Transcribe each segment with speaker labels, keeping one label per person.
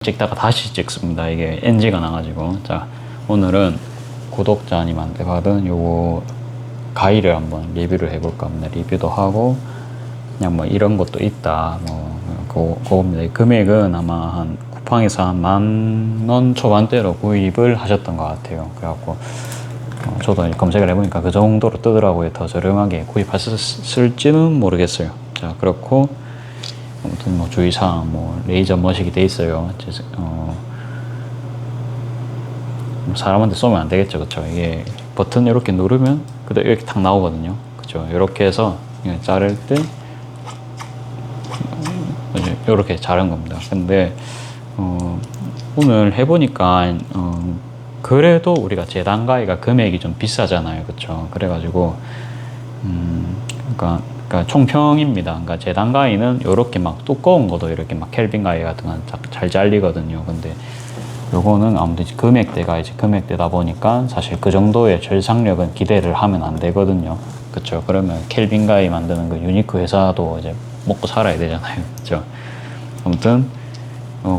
Speaker 1: 찍다가 다시 찍습니다. 이게 NG가 나가지고. 자, 오늘은 구독자님한테 받은 요거 가위를 한번 리뷰를 해볼까 합니다. 리뷰도 하고 그냥 뭐 이런 것도 있다 뭐 그겁니다. 금액은 아마 한 쿠팡에서 한 10,000원 초반대로 구입을 하셨던 것 같아요. 그래갖고 저도 검색을 해보니까 그 정도로 뜨더라고요. 더 저렴하게 구입하셨을지는 모르겠어요. 자, 그렇고 아무튼 뭐 주의사항 뭐 레이저 머시기 돼 있어요. 사람한테 쏘면 안 되겠죠, 그쵸? 이게 버튼 이렇게 누르면 그대로 이렇게 탁 나오거든요, 그쵸? 이렇게 해서 자를 때 이렇게 자른 겁니다. 근데 오늘 해보니까 그래도 우리가 재단 가위가 금액이 좀 비싸잖아요, 그쵸? 그래가지고 그러니까 총평입니다. 그러니까 재단 가위는 이렇게 막 두꺼운 것도 이렇게 막 켈빈 가위 같은 건 잘 잘리거든요. 근데 요거는 아무튼 금액대가 이제 금액대다 보니까 사실 그 정도의 절삭력은 기대를 하면 안 되거든요. 그쵸? 그러면 켈빈 가위 만드는 그 유니크 회사도 이제 먹고 살아야 되잖아요. 그쵸? 아무튼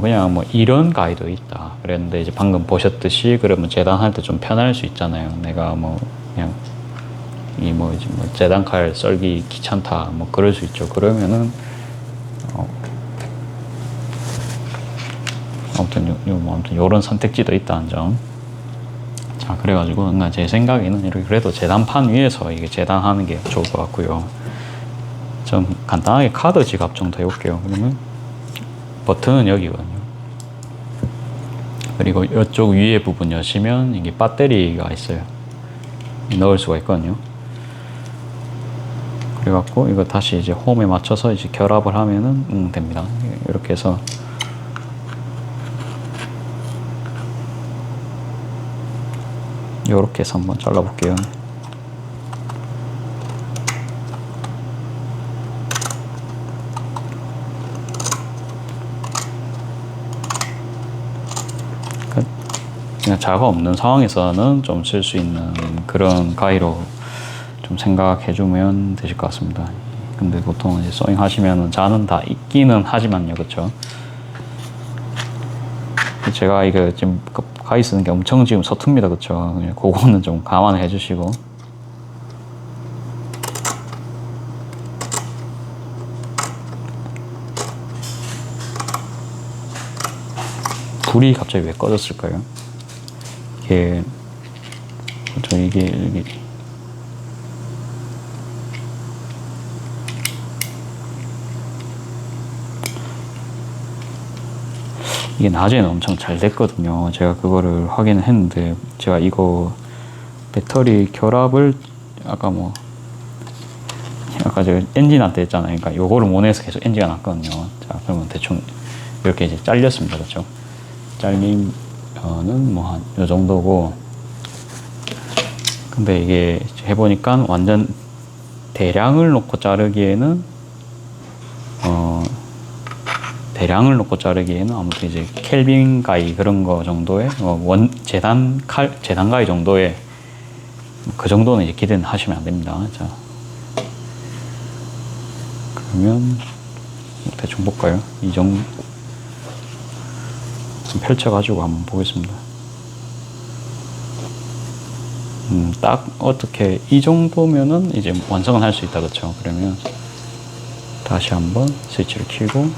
Speaker 1: 그냥 뭐 이런 가위도 있다 그랬는데, 이제 방금 보셨듯이 그러면 재단할 때 좀 편할 수 있잖아요. 내가 뭐 그냥 이 뭐 이제 뭐 재단 칼 썰기 귀찮다 뭐 그럴 수 있죠. 그러면은 아무튼 요런 선택지도 있다는 점. 자, 그래가지고 제 생각에는 이렇게 그래도 재단판 위에서 이게 재단하는 게 좋을 것 같고요. 좀 간단하게 카드 지갑 정도 해볼게요. 그러면 버튼은 여기거든요. 그리고 이쪽 위에 부분 여시면 이게 배터리가 있어요. 넣을 수가 있거든요. 그래갖고 이거 다시 이제 홈에 맞춰서 이제 결합을 하면은 됩니다. 이렇게 해서 이렇게 해서 한번 잘라볼게요. 그냥 자가 없는 상황에서는 좀 쓸 수 있는 그런 가위로 좀 생각해주면 되실 것 같습니다. 근데 보통 이제 소잉 하시면은 자는 다 있기는 하지만요, 그쵸? 제가 이거 지금 가위 쓰는 게 엄청 지금 서툽니다, 그쵸? 그거는 좀 감안해 주시고. 불이 갑자기 왜 꺼졌을까요? 이게 이게 낮에는 엄청 잘 됐거든요. 제가 그거를 확인을 했는데, 제가 이거 배터리 결합을 아까 제가 엔진 한테 했잖아요. 그러니까 요거를 원해서 계속 엔진가 났거든요. 자, 그러면 대충 이렇게 이제 잘렸습니다. 그렇죠? 잘리면은 뭐 한 요 정도고. 근데 이게 해보니까 완전 대량을 놓고 자르기에는 아무튼 이제 켈빈 가위 그런 거 정도의 재단 가위 정도의 그 정도는 이제 기대는 하시면 안 됩니다. 자, 그러면 대충 볼까요? 이 정도 펼쳐가지고 한번 보겠습니다. 딱 어떻게 이 정도면은 이제 완성은 할 수 있다, 그쵸? 그러면 다시 한번 스위치를 켜고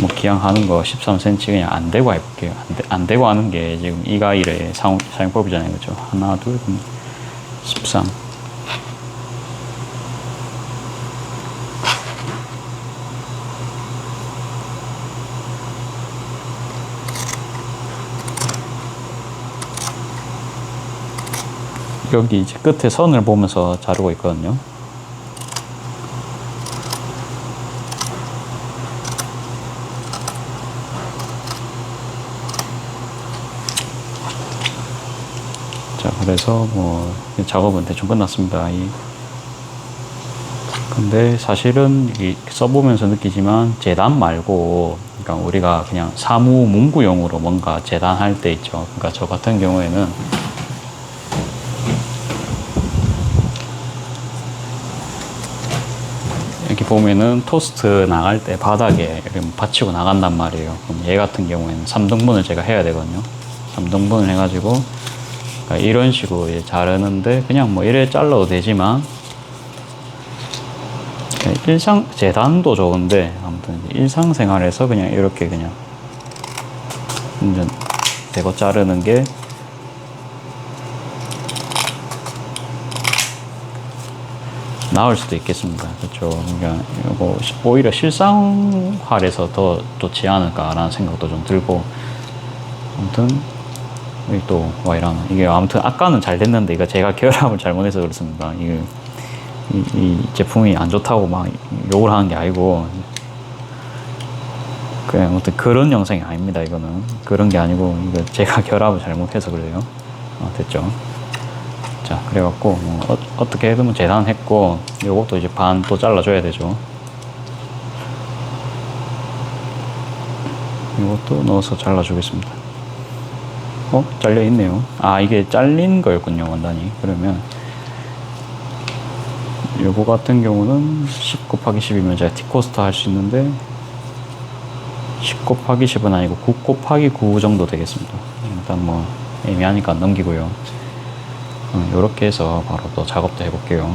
Speaker 1: 뭐 기왕 하는 거 13cm 그냥 안 대고 해볼게요. 안 대고 하는 게 지금 이 가위의 사용법이잖아요, 그쵸? 하나, 둘, 13. 여기 이제 끝에 선을 보면서 자르고 있거든요. 자, 그래서 뭐 작업은 대충 끝났습니다. 근데 사실은 써보면서 느끼지만 재단 말고, 그러니까 우리가 그냥 사무 문구용으로 뭔가 재단할 때 있죠. 그러니까 저 같은 경우에는 이렇게 보면은 토스트 나갈 때 바닥에 이렇게 받치고 나간단 말이에요. 그럼 얘 같은 경우에는 3등분을 제가 해야 되거든요. 3등분을 해가지고 그러니까 이런 식으로 이제 자르는데 그냥 뭐 이래 잘라도 되지만 재단도 좋은데 아무튼 일상생활에서 그냥 이렇게 그냥 완전 대고 자르는 게 나을 수도 있겠습니다. 그렇죠. 그러니까 이거 오히려 실상활에서 더 좋지 않을까라는 생각도 좀 들고 아무튼 또 이런 이게 아무튼 아까는 잘 됐는데 이거 제가 결합을 잘못해서 그렇습니다. 이 제품이 안 좋다고 막 욕을 하는 게 아니고 그냥 아무튼 그런 영상이 아닙니다. 이거는 그런 게 아니고 이거 제가 결합을 잘못해서 그래요. 됐죠. 자, 그래갖고 뭐 어떻게 해도 재단했고 요것도 이제 반 또 잘라줘야 되죠. 이것도 넣어서 잘라주겠습니다. 잘려 있네요. 아, 이게 잘린 거였군요, 원단이. 그러면 요거 같은 경우는 10 곱하기 10이면 제가 T코스트 할 수 있는데 10 곱하기 10은 아니고 9 곱하기 9 정도 되겠습니다. 일단 뭐 애매하니까 넘기고요. 이렇게 해서 바로 또 작업도 해볼게요.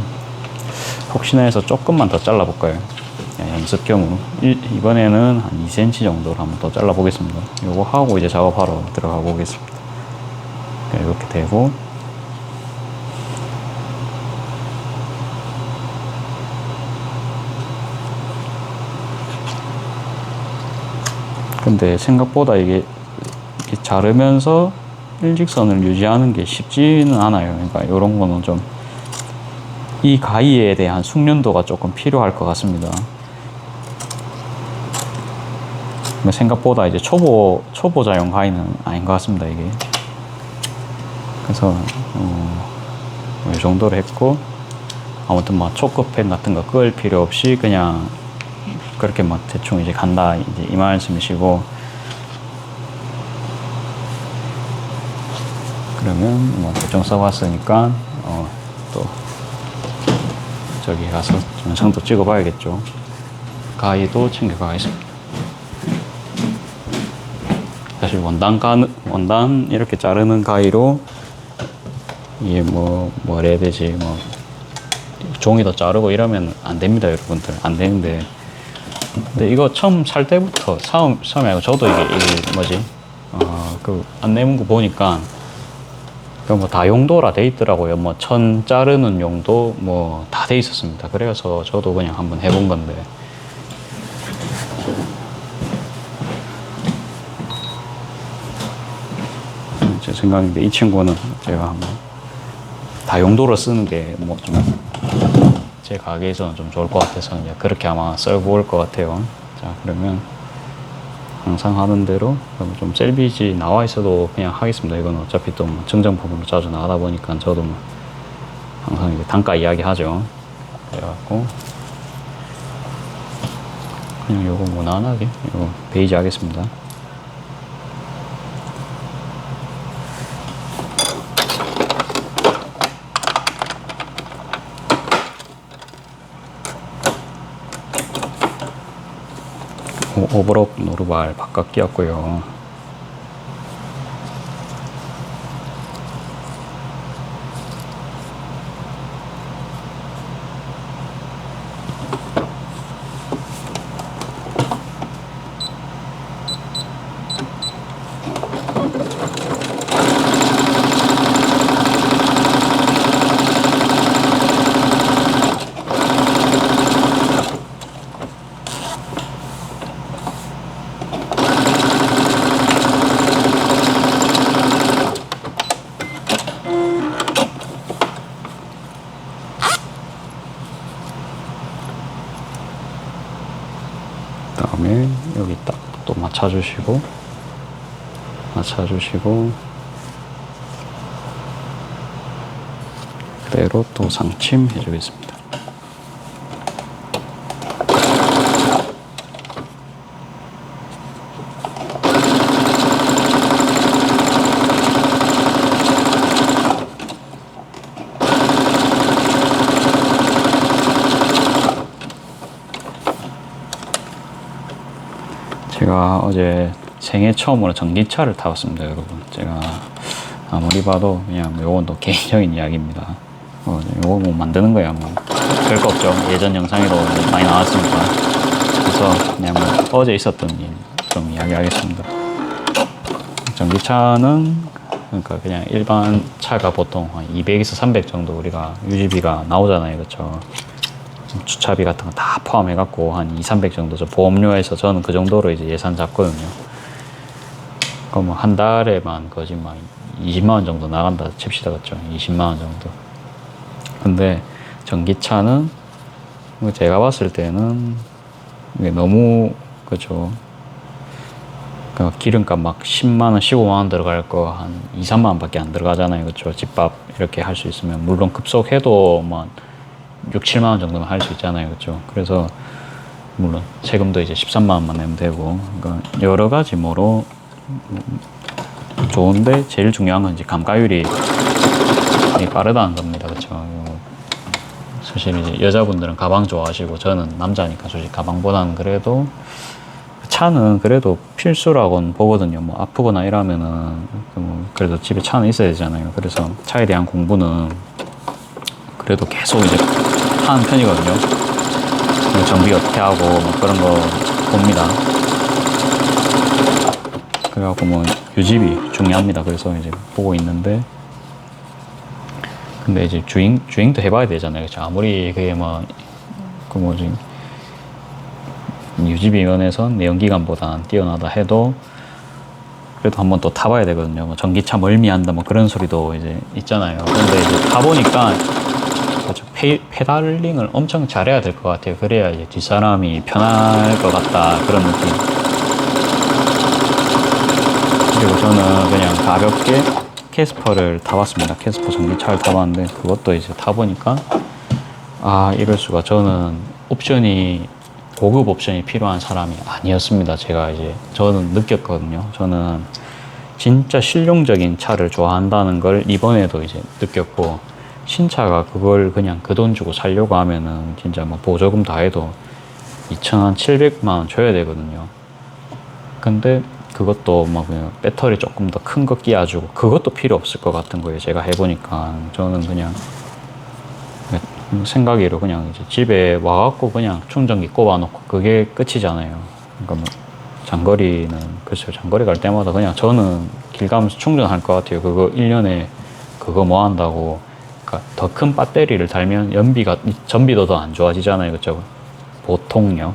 Speaker 1: 혹시나 해서 조금만 더 잘라볼까요? 연습경으로 이번에는 한 2cm 정도로 한번 더 잘라보겠습니다. 요거 하고 이제 작업하러 들어가 보겠습니다. 이렇게 되고 근데 생각보다 이게 자르면서 일직선을 유지하는 게 쉽지는 않아요. 그러니까 이런 거는 좀 이 가위에 대한 숙련도가 조금 필요할 것 같습니다. 생각보다 이제 초보자용 가위는 아닌 것 같습니다. 이게 그래서 이 정도로 했고 아무튼 뭐 초급펜 같은 거 끌 필요 없이 그냥 그렇게 막 대충 이제 간다 이제 이 말씀이시고 그러면 뭐 대충 써봤으니까 또 저기 가서 영상도 찍어봐야겠죠. 가위도 챙겨가겠습니다. 사실 원단 이렇게 자르는 가위로 이게 뭐라 해야 되지 뭐 종이도 자르고 이러면 안 됩니다, 여러분들. 안 되는데 근데 이거 처음 살 때부터 처음에 알고 저도 이게 뭐지 그 안내문구 보니까 뭐 다용도라 돼 있더라고요. 뭐 천 자르는 용도 뭐 다 돼 있었습니다. 그래서 저도 그냥 한번 해본 건데 제 생각인데 이 친구는 제가 한번 다용도로 쓰는 게 뭐 좀 제 가게에서는 좀 좋을 것 같아서 이제 그렇게 아마 써볼 것 같아요. 자, 그러면 항상 하는 대로 좀 셀비지 나와 있어도 그냥 하겠습니다. 이건 어차피 또 증정품으로 자주 나가다 보니까 저도 뭐 항상 이제 단가 이야기 하죠. 그래갖고 그냥 요거 무난하게 요거 베이지 하겠습니다. 오버럭 노루발 바깥 끼었고요. 그다음에 여기 딱 또 맞춰주시고 그대로 또 상침해 주겠습니다. 제가 어제 생애 처음으로 전기차를 타봤습니다, 여러분. 제가 아무리 봐도 그냥 요건 또 개인적인 이야기입니다. 요거 뭐 만드는 거야 뭐 별거 없죠. 예전 영상에도 많이 나왔으니까. 그래서 그냥 뭐 어제 있었던 일 좀 이야기하겠습니다. 전기차는 그러니까 그냥 일반 차가 보통 한 200에서 300 정도 우리가 유지비가 나오잖아요, 그렇죠? 주차비 같은 거 다 포함해갖고 한 2, 300 정도 보험료에서 저는 그 정도로 이제 예산 잡거든요. 그럼 뭐 한 달에만 거짓 막 20만 원 정도 나간다 칩시다, 그렇죠? 20만 원 정도. 근데 전기차는 제가 봤을 때는 이게 너무 그렇죠. 그러니까 기름값 막 10만 원, 15만 원 들어갈 거 한 2, 3만 원밖에 안 들어가잖아요, 그렇죠? 집밥 이렇게 할 수 있으면 물론 급속해도 뭐 6, 7만 원 정도면 할 수 있잖아요, 그렇죠? 그래서 물론 세금도 이제 13만 원만 내면 되고, 그러니까 여러 가지 뭐로 좋은데 제일 중요한 건 이제 감가율이 빠르다는 겁니다, 그렇죠? 사실 이제 여자분들은 가방 좋아하시고 저는 남자니까 솔직히 가방보다는 그래도 차는 그래도 필수라고는 보거든요. 뭐 아프거나 이러면은 그래도 집에 차는 있어야 되잖아요. 그래서 차에 대한 공부는 그래도 계속 이제 하는 편이거든요. 정비 어떻게 하고 뭐 그런 거 봅니다. 그래갖고 뭐 유지비 중요합니다. 그래서 이제 보고 있는데, 근데 이제 주행도 해봐야 되잖아요. 그렇죠? 아무리 그게 뭐 그 뭐지 유지비 면에선 내연기관보다 뛰어나다 해도 그래도 한번 또 타봐야 되거든요. 뭐 전기차 멀미한다 뭐 그런 소리도 이제 있잖아요. 근데 이제 타보니까 그렇죠. 페달링을 엄청 잘해야 될 것 같아요. 그래야 이제 뒷사람이 편할 것 같다 그런 느낌. 그리고 저는 그냥 가볍게 캐스퍼를 타봤습니다. 캐스퍼 전기차를 타봤는데 그것도 이제 타보니까 아 이럴 수가. 저는 고급 옵션이 필요한 사람이 아니었습니다. 저는 느꼈거든요. 저는 진짜 실용적인 차를 좋아한다는 걸 이번에도 이제 느꼈고, 신차가 그걸 그냥 그 돈 주고 살려고 하면은 진짜 뭐 보조금 다 해도 2,700만 원 줘야 되거든요. 근데 그것도 막 그냥 배터리 조금 더 큰 거 끼워주고 그것도 필요 없을 것 같은 거예요. 제가 해보니까 저는 그냥 생각으로 그냥 이제 집에 와갖고 그냥 충전기 꼽아놓고 그게 끝이잖아요. 그러니까 뭐 장거리는 글쎄요, 장거리 갈 때마다 그냥 저는 길 가면서 충전할 것 같아요. 그거 1년에 그거 뭐 한다고. 그러니까 더 큰 배터리를 달면 전비도 더 안 좋아지잖아요, 그쵸? 보통요.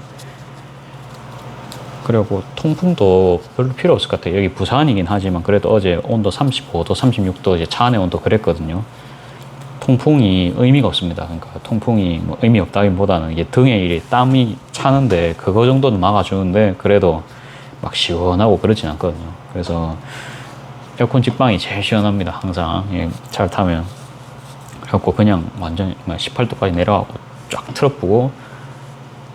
Speaker 1: 그리고 통풍도 별로 필요 없을 것 같아요. 여기 부산이긴 하지만 그래도 어제 온도 35도, 36도 이제 차 안에 온도 그랬거든요. 통풍이 의미가 없습니다. 그러니까 통풍이 뭐 의미 없다기보다는 이게 등에 땀이 차는데 그거 정도는 막아주는데 그래도 막 시원하고 그렇진 않거든요. 그래서 에어컨 직방이 제일 시원합니다. 항상 잘 타면. 그래갖고 그냥 완전 18도까지 내려가고 쫙 틀어부고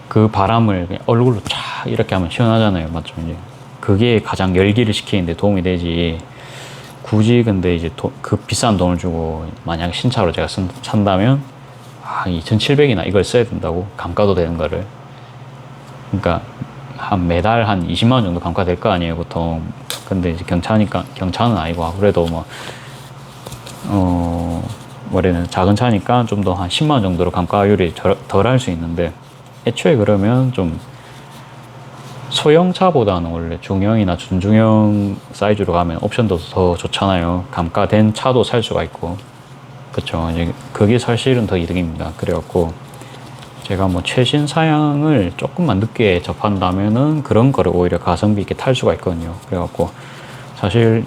Speaker 1: 그 바람을 그냥 얼굴로 쫙 이렇게 하면 시원하잖아요. 맞죠? 이제 그게 가장 열기를 식히는데 도움이 되지. 굳이 근데 이제 그 비싼 돈을 주고 만약 신차로 제가 산다면 2,700이나 이걸 써야 된다고? 감가도 되는 거를. 그러니까 한 매달 한 20만 원 정도 감가될 거 아니에요, 보통. 근데 이제 경차는 아니고 그래도 원래는 작은 차니까 좀 더 한 10만 원 정도로 감가율이 덜 할 수 있는데, 애초에 그러면 좀 소형차보다는 원래 중형이나 준중형 사이즈로 가면 옵션도 더 좋잖아요. 감가된 차도 살 수가 있고. 그쵸. 이제 그게 사실은 더 이득입니다. 그래갖고 제가 뭐 최신 사양을 조금만 늦게 접한다면은 그런 거를 오히려 가성비 있게 탈 수가 있거든요. 그래갖고 사실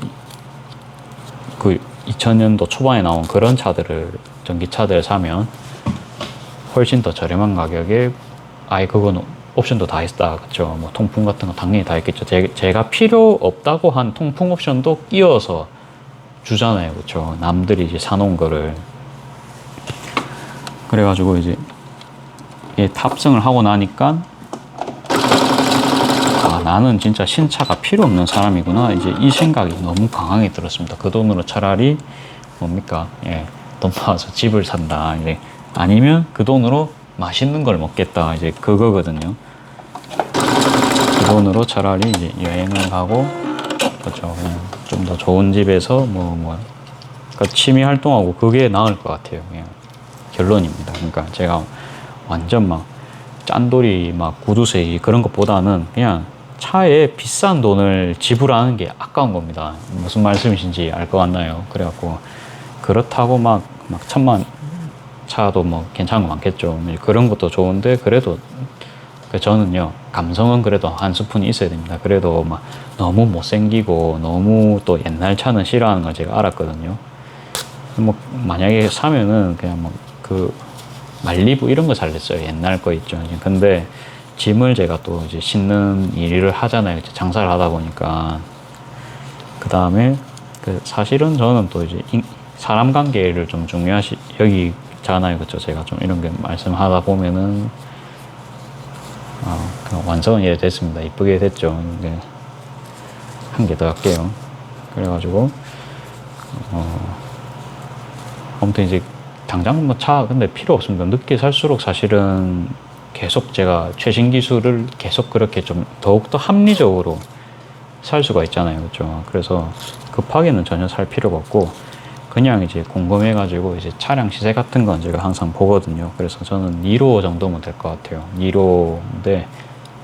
Speaker 1: 그 2000년도 초반에 나온 그런 전기차들을 사면 훨씬 더 저렴한 가격에 그거는 옵션도 다 있다. 그쵸. 뭐 통풍 같은 거 당연히 다 있겠죠. 제가 필요 없다고 한 통풍 옵션도 끼워서 주잖아요. 그쵸. 남들이 이제 사놓은 거를. 그래가지고 이제 탑승을 하고 나니까 나는 진짜 신차가 필요 없는 사람이구나. 이제 이 생각이 너무 강하게 들었습니다. 그 돈으로 차라리 뭡니까? 돈 모아서 집을 산다. 이제 아니면 그 돈으로 맛있는 걸 먹겠다. 이제 그거거든요. 그 돈으로 차라리 이제 여행을 가고, 그렇죠. 그냥 좀 더 좋은 집에서 그러니까 취미 활동하고 그게 나을 것 같아요. 그냥 결론입니다. 그러니까 제가 완전 막 짠돌이 막 구두쇠기 그런 것보다는 그냥 차에 비싼 돈을 지불하는 게 아까운 겁니다. 무슨 말씀이신지 알 것 같나요? 그래갖고 그렇다고 막 천만 차도 뭐 괜찮은 거 많겠죠. 그런 것도 좋은데 그래도 저는요, 감성은 그래도 한 스푼이 있어야 됩니다. 그래도 막 너무 못생기고 너무 또 옛날 차는 싫어하는 걸 제가 알았거든요. 뭐 만약에 사면은 그냥 뭐 그 말리부 이런 거 살랬어요. 옛날 거 있죠. 근데 짐을 제가 또 이제 싣는 일을 하잖아요. 장사를 하다 보니까. 그 다음에 사실은 저는 또 이제 사람 관계를 좀 여기잖아요. 그쵸? 제가 좀 이런 게 말씀하다 보면은 완성은 이제 됐습니다. 이쁘게 됐죠. 한 개 더 할게요. 그래가지고 아무튼 이제 당장 뭐 차 근데 필요 없습니다. 늦게 살수록 사실은 계속 제가 최신 기술을 계속 그렇게 좀 더욱더 합리적으로 살 수가 있잖아요. 그렇죠? 그래서 급하게는 전혀 살 필요가 없고 그냥 이제 궁금해가지고 이제 차량 시세 같은 건 제가 항상 보거든요. 그래서 저는 니로 정도면 될 것 같아요. 니로인데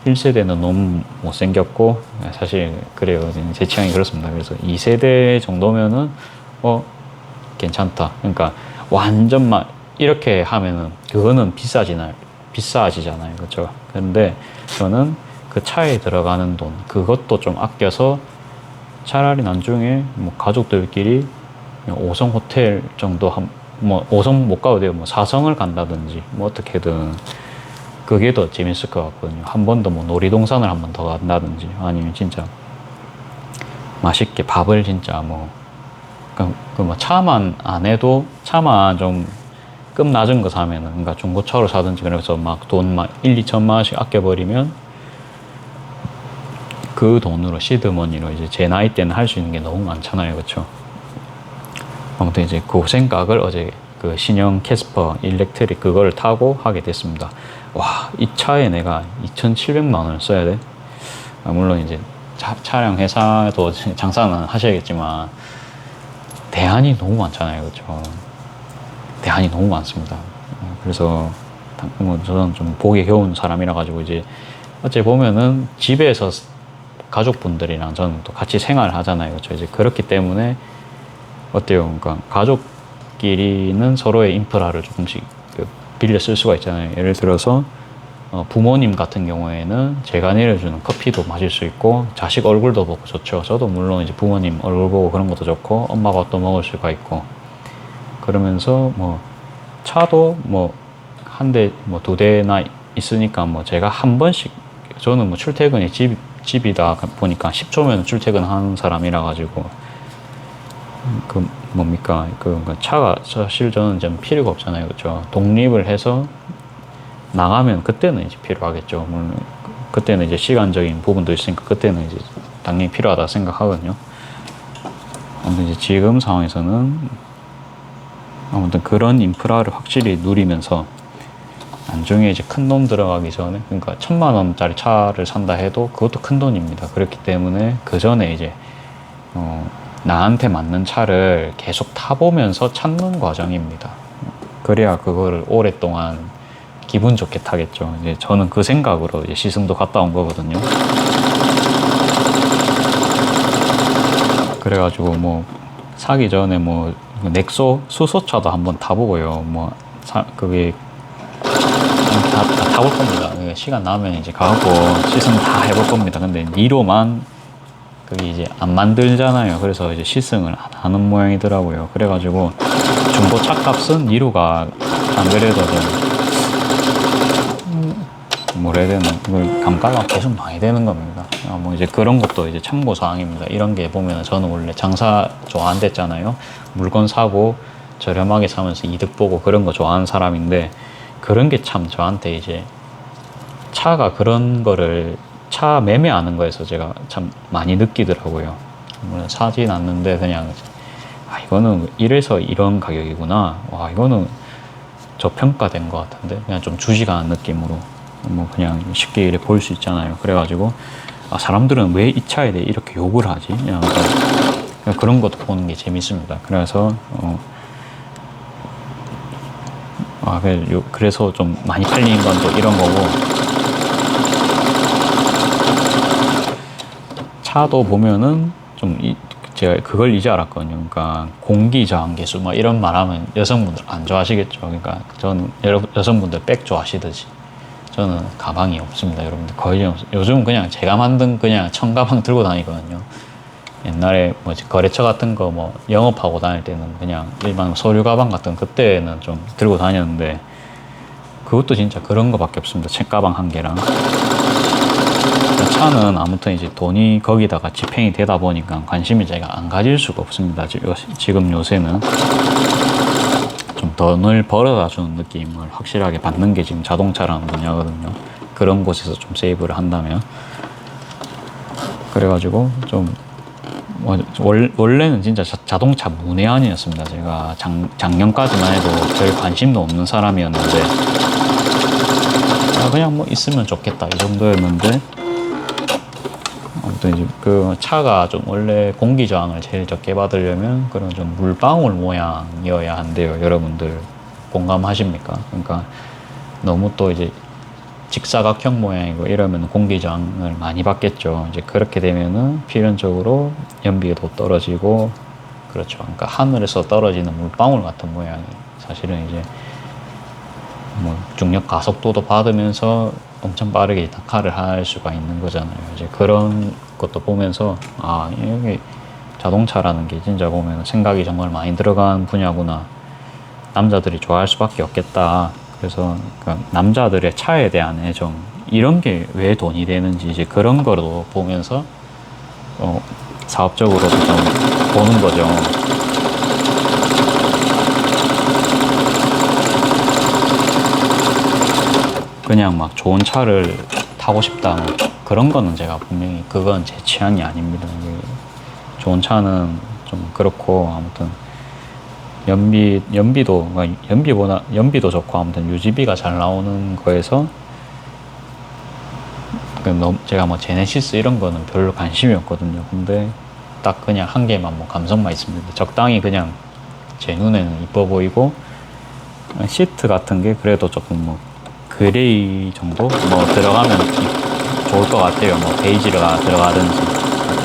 Speaker 1: 1세대는 너무 못생겼고 사실 그래요. 제 취향이 그렇습니다. 그래서 2세대 정도면은 괜찮다. 그러니까 완전 막 이렇게 하면은 그거는 비싸지잖아요. 그렇죠? 근데 저는 그 차에 들어가는 돈 그것도 좀 아껴서 차라리 나중에 뭐 가족들끼리 5성 호텔 정도 뭐 5성 못 가도 돼요. 뭐 4성을 간다든지 뭐 어떻게든 그게 더 재밌을 것 같거든요. 한 번 더 뭐 놀이동산을 한 번 더 간다든지 아니면 진짜 맛있게 밥을 진짜 뭐 차만 안 해도 차만 좀 급 낮은 거 사면은 그러니까 중고차로 사든지 그래서 막 돈 막 1, 2천만 원씩 아껴버리면 그 돈으로 시드머니로 이제 제 나이 때는 할 수 있는 게 너무 많잖아요. 그렇죠? 아무튼 이제 그 생각을 어제 그 신형 캐스퍼 일렉트릭 그걸 타고 하게 됐습니다. 와, 이 차에 내가 2,700만 원을 써야 돼? 물론 이제 차량 회사도 장사는 하셔야겠지만 대안이 너무 많잖아요. 그렇죠? 대안이 너무 많습니다. 그래서 뭐 저는 좀 보기 겨운 사람이라 가지고 이제 어째 보면은 집에서 가족분들이랑 저는 또 같이 생활을 하잖아요. 그렇죠? 이제 그렇기 때문에 어때요? 그러니까 가족끼리는 서로의 인프라를 조금씩 빌려 쓸 수가 있잖아요. 예를 들어서 부모님 같은 경우에는 제가 내려주는 커피도 마실 수 있고 자식 얼굴도 보고 좋죠. 저도 물론 이제 부모님 얼굴 보고 그런 것도 좋고 엄마가 또 먹을 수가 있고 그러면서 뭐 차도 뭐 한 대 뭐 두 대나 있으니까 뭐 제가 한 번씩 저는 뭐 출퇴근이 집이다 보니까 10초면 출퇴근하는 사람이라 가지고 뭡니까 차가 사실 저는 좀 필요가 없잖아요. 그렇죠? 독립을 해서 나가면 그때는 이제 필요하겠죠. 물론 그때는 이제 시간적인 부분도 있으니까 그때는 이제 당연히 필요하다 생각하거든요. 아무튼 이제 지금 상황에서는 아무튼 그런 인프라를 확실히 누리면서 나중에 이제 큰 돈 들어가기 전에 그러니까 1,000만 원짜리 차를 산다 해도 그것도 큰 돈입니다. 그렇기 때문에 그 전에 이제 나한테 맞는 차를 계속 타보면서 찾는 과정입니다. 그래야 그거를 오랫동안 기분 좋게 타겠죠. 이제 저는 그 생각으로 이제 시승도 갔다 온 거거든요. 그래가지고 뭐 사기 전에 뭐 넥소 수소차도 한번 타보고요. 뭐 그게 다 타볼 겁니다. 시간 나면 이제 가고 시승 다 해볼 겁니다. 근데 니로만 그게 이제 안 만들잖아요. 그래서 이제 시승을 하는 모양이더라고요. 그래가지고 중고차 값은 니로가 안 그래도 뭐라 해야 되나 감가가 계속 많이 되는 겁니다. 뭐 이제 그런 것도 이제 참고 사항입니다. 이런 게 보면 저는 원래 장사 좋아한댔잖아요. 물건 사고 저렴하게 사면서 이득 보고 그런 거 좋아하는 사람인데 그런 게 참 저한테 이제 차가 그런 거를 차 매매하는 거에서 제가 참 많이 느끼더라고요. 물론 사진 않는데 그냥 이거는 이래서 이런 가격이구나. 와 이거는 저평가된 것 같은데 그냥 좀 주식하는 느낌으로 뭐 그냥 쉽게 이렇게 볼 수 있잖아요. 그래가지고 아, 사람들은 왜 이 차에 대해 이렇게 욕을 하지? 그냥 그런 것도 보는 게 재밌습니다. 그래서 그래서 좀 많이 팔리는 건 또 이런 거고, 차도 보면은 제가 그걸 이제 알았거든요. 그러니까 공기 저항 계수 뭐 이런 말하면 여성분들 안 좋아하시겠죠. 그러니까 저는 여성분들 백 좋아하시듯이 저는 가방이 없습니다, 여러분들. 거의 없어요. 요즘 그냥 제가 만든 그냥 청가방 들고 다니거든요. 옛날에 거래처 같은 거 뭐 영업하고 다닐 때는 그냥 일반 서류 가방 같은 그때는 좀 들고 다녔는데, 그것도 진짜 그런 거밖에 없습니다. 책가방 한 개랑. 차는 아무튼 이제 돈이 거기다가 집행이 되다 보니까 관심이 제가 안 가질 수가 없습니다. 지금 요새는 좀 돈을 벌어다 주는 느낌을 확실하게 받는 게 지금 자동차라는 분야거든요. 그런 곳에서 좀 세이브를 한다면. 그래가지고 좀 원래는 진짜 자동차 문외한이었습니다. 제가 작년까지만 해도 별 관심도 없는 사람이었는데, 그냥 뭐 있으면 좋겠다 이 정도였는데, 아무튼 이제 그 차가 좀 원래 공기 저항을 제일 적게 받으려면 그런 좀 물방울 모양이어야 한대요. 여러분들 공감하십니까? 그러니까 너무 또 이제 직사각형 모양이고 이러면 공기 저항을 많이 받겠죠. 이제 그렇게 되면은 필연적으로 연비도 떨어지고, 그렇죠. 그러니까 하늘에서 떨어지는 물방울 같은 모양이 사실은 이제 뭐 중력 가속도도 받으면서 엄청 빠르게 낙하를 할 수가 있는 거잖아요. 이제 그런 것도 보면서 여기 자동차라는 게 진짜 보면 생각이 정말 많이 들어간 분야구나. 남자들이 좋아할 수밖에 없겠다. 그래서 그러니까 남자들의 차에 대한 애정 이런 게 왜 돈이 되는지 이제 그런 거로 보면서 사업적으로도 좀 보는 거죠. 그냥 막 좋은 차를 타고 싶다 뭐 그런 거는 제가 분명히 그건 제 취향이 아닙니다. 좋은 차는 좀 그렇고, 아무튼 연비도 좋고, 아무튼 유지비가 잘 나오는 거에서 제가 뭐 제네시스 이런 거는 별로 관심이 없거든요. 근데 딱 그냥 한 개만 뭐 감성만 있습니다. 적당히 그냥 제 눈에는 이뻐 보이고, 시트 같은 게 그래도 조금 뭐 그레이 정도 뭐 들어가면 좋을 것 같아요. 뭐 베이지가 들어가든지.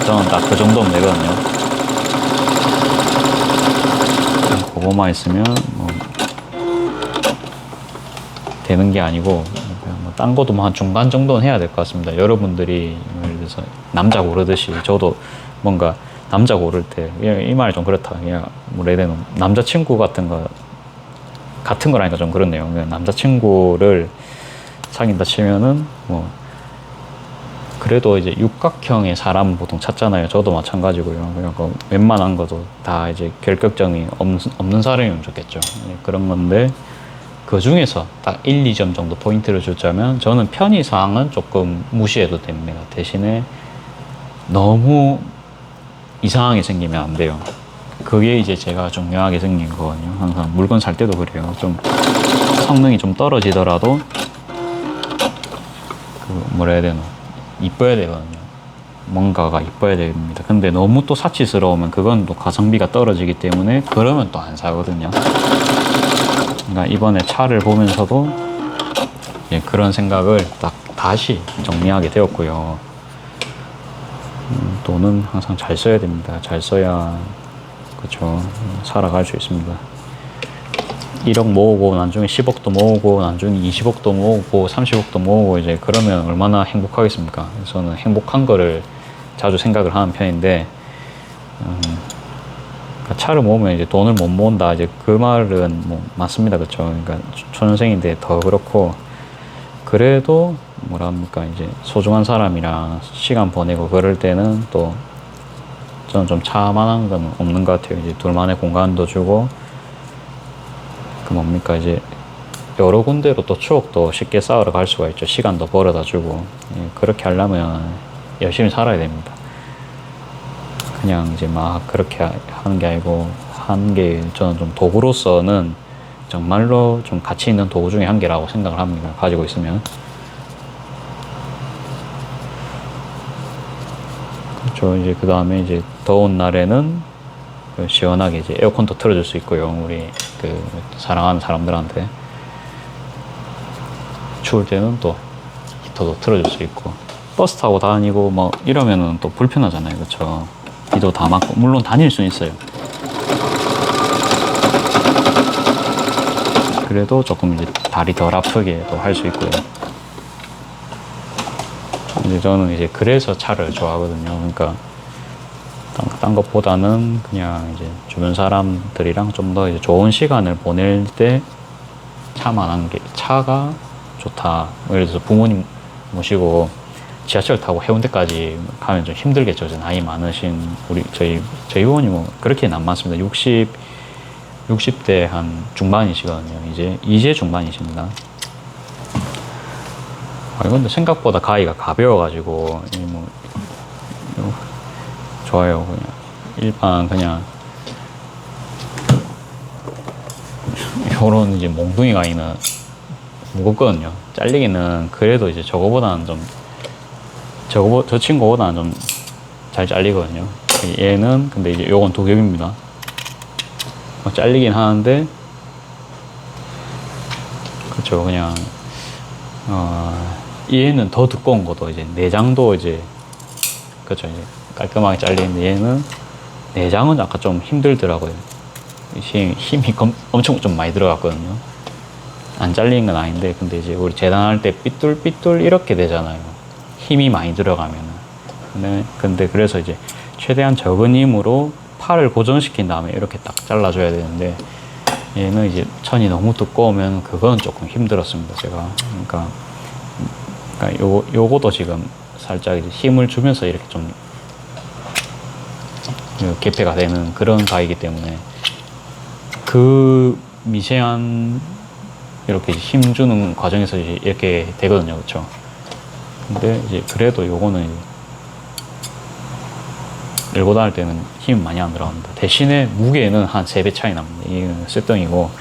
Speaker 1: 저는 딱 그 정도면 되거든요. 그거만 있으면 뭐 되는 게 아니고, 뭐 딴 것도 뭐 한 중간 정도는 해야 될 것 같습니다. 여러분들이 예를 들어서 남자 고르듯이 저도 뭔가 남자 고를 때, 이 말이 좀 그렇다. 그냥 뭐 예를 들면 남자친구 같은 거라니까 좀 그렇네요. 남자친구를 사귄다 치면은 뭐 그래도 이제 육각형의 사람은 보통 찾잖아요. 저도 마찬가지고요. 그러니까 웬만한 것도 다 이제 결격점이 없는 사람이면 좋겠죠. 그런 건데, 그 중에서 딱 1, 2점 정도 포인트를 주자면 저는 편의사항은 조금 무시해도 됩니다. 대신에 너무 이상하게 생기면 안 돼요. 그게 이제 제가 중요하게 생긴 거거든요. 항상 물건 살 때도 그래요. 좀 성능이 좀 떨어지더라도 뭐라 해야 되나, 이뻐야 되거든요. 뭔가가 이뻐야 됩니다. 근데 너무 또 사치스러우면 그건 또 가성비가 떨어지기 때문에 그러면 또 안 사거든요. 그러니까 이번에 차를 보면서도 그런 생각을 딱 다시 정리하게 되었고요. 돈은 항상 잘 써야 됩니다. 잘 써야 그렇죠. 살아갈 수 있습니다. 1억 모으고 나중에 10억도 모으고 나중에 20억도 모으고 30억도 모으고 이제 그러면 얼마나 행복하겠습니까? 저는 행복한 거를 자주 생각을 하는 편인데, 차를 모으면 이제 돈을 못 모은다, 이제 그 말은 뭐 맞습니다. 그렇죠. 그러니까 초년생인데 더 그렇고, 그래도 뭐랍니까, 이제 소중한 사람이랑 시간 보내고 그럴 때는 또 저는 좀 차만한 건 없는 것 같아요. 이제 둘만의 공간도 주고, 뭡니까, 이제 여러 군데로 또 추억도 쉽게 쌓으러 갈 수가 있죠. 시간도 벌어다 주고. 그렇게 하려면 열심히 살아야 됩니다. 그냥 이제 막 그렇게 하는 게 아니고, 하는 게 저는 좀 도구로서는 정말로 좀 가치 있는 도구 중에 한 개라고 생각을 합니다. 가지고 있으면. 저 이제 그 다음에 이제 더운 날에는 시원하게 이제 에어컨도 틀어줄 수 있고요. 우리 그 사랑하는 사람들한테. 추울 때는 또 히터도 틀어줄 수 있고. 버스 타고 다니고 뭐 이러면은 또 불편하잖아요. 그쵸? 비도 다 맞고, 물론 다닐 수는 있어요. 그래도 조금 이제 다리 덜 아프게 또 할 수 있고요. 이제 저는 이제 그래서 차를 좋아하거든요. 그러니까 딴 것보다는 그냥 이제 주변 사람들이랑 좀 더 이제 좋은 시간을 보낼 때 차만한 게, 차가 좋다. 예를 들어서 부모님 모시고 지하철 타고 해운대까지 가면 좀 힘들겠죠. 나이 많으신 저희 부모님은 그렇게는 안 많습니다. 60대 한 중반이시거든요. 이제 중반이십니다. 근데 생각보다 가위가 가벼워가지고 좋아요. 그냥 일반 그냥 요런 이제 몽둥이 가위는 무겁거든요. 잘리기는 그래도 이제 저 친구보다는 좀 잘 잘리거든요. 얘는 근데 이제 요건 두 겹입니다. 잘리긴 하는데, 그쵸, 그냥 얘는 더 두꺼운 것도 이제 내장도 이제, 그쵸, 이제 깔끔하게 잘리는데, 얘는 내장은 아까 좀 힘들더라고요. 힘이 엄청 좀 많이 들어갔거든요. 안 잘리는 건 아닌데, 근데 이제 우리 재단할 때 삐뚤삐뚤 이렇게 되잖아요. 힘이 많이 들어가면은. 근데 그래서 이제 최대한 적은 힘으로 팔을 고정시킨 다음에 이렇게 딱 잘라줘야 되는데, 얘는 이제 천이 너무 두꺼우면 그건 조금 힘들었습니다, 제가. 그러니까 요것도 지금 살짝 이제 힘을 주면서 이렇게 좀 개폐가 되는 그런 가위이기 때문에 그 미세한 이렇게 힘 주는 과정에서 이제 이렇게 되거든요, 그렇죠? 근데 이제 그래도 요거는 밀고 다닐 때는 힘이 많이 안 들어갑니다. 대신에 무게는 한 3배 차이 납니다. 이건 쇳덩이고.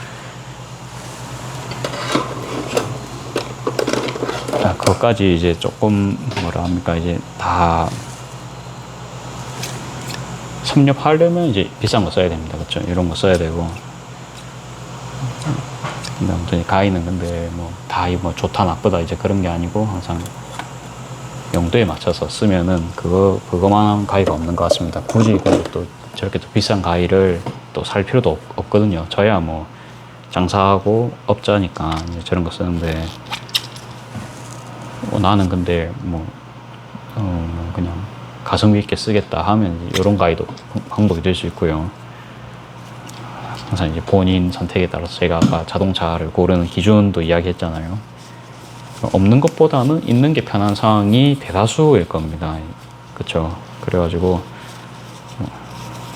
Speaker 1: 그것까지 이제 조금 뭐라 합니까, 이제 다 섭렵하려면 이제 비싼 거 써야 됩니다. 그렇죠? 이런 거 써야 되고. 근데 아무튼 가위는 근데 뭐 다 뭐 좋다 나쁘다 이제 그런 게 아니고 항상 용도에 맞춰서 쓰면은 그거만한 가위가 없는 것 같습니다. 굳이 또 저렇게 또 비싼 가위를 또 살 필요도 없거든요. 저야 뭐 장사하고 업자니까 이제 저런 거 쓰는데, 나는 근데 그냥 가성비 있게 쓰겠다 하면 이런 가위도 방법이 될 수 있고요. 항상 이제 본인 선택에 따라서, 제가 아까 자동차를 고르는 기준도 이야기했잖아요. 없는 것보다는 있는 게 편한 상황이 대다수일 겁니다. 그쵸? 그래가지고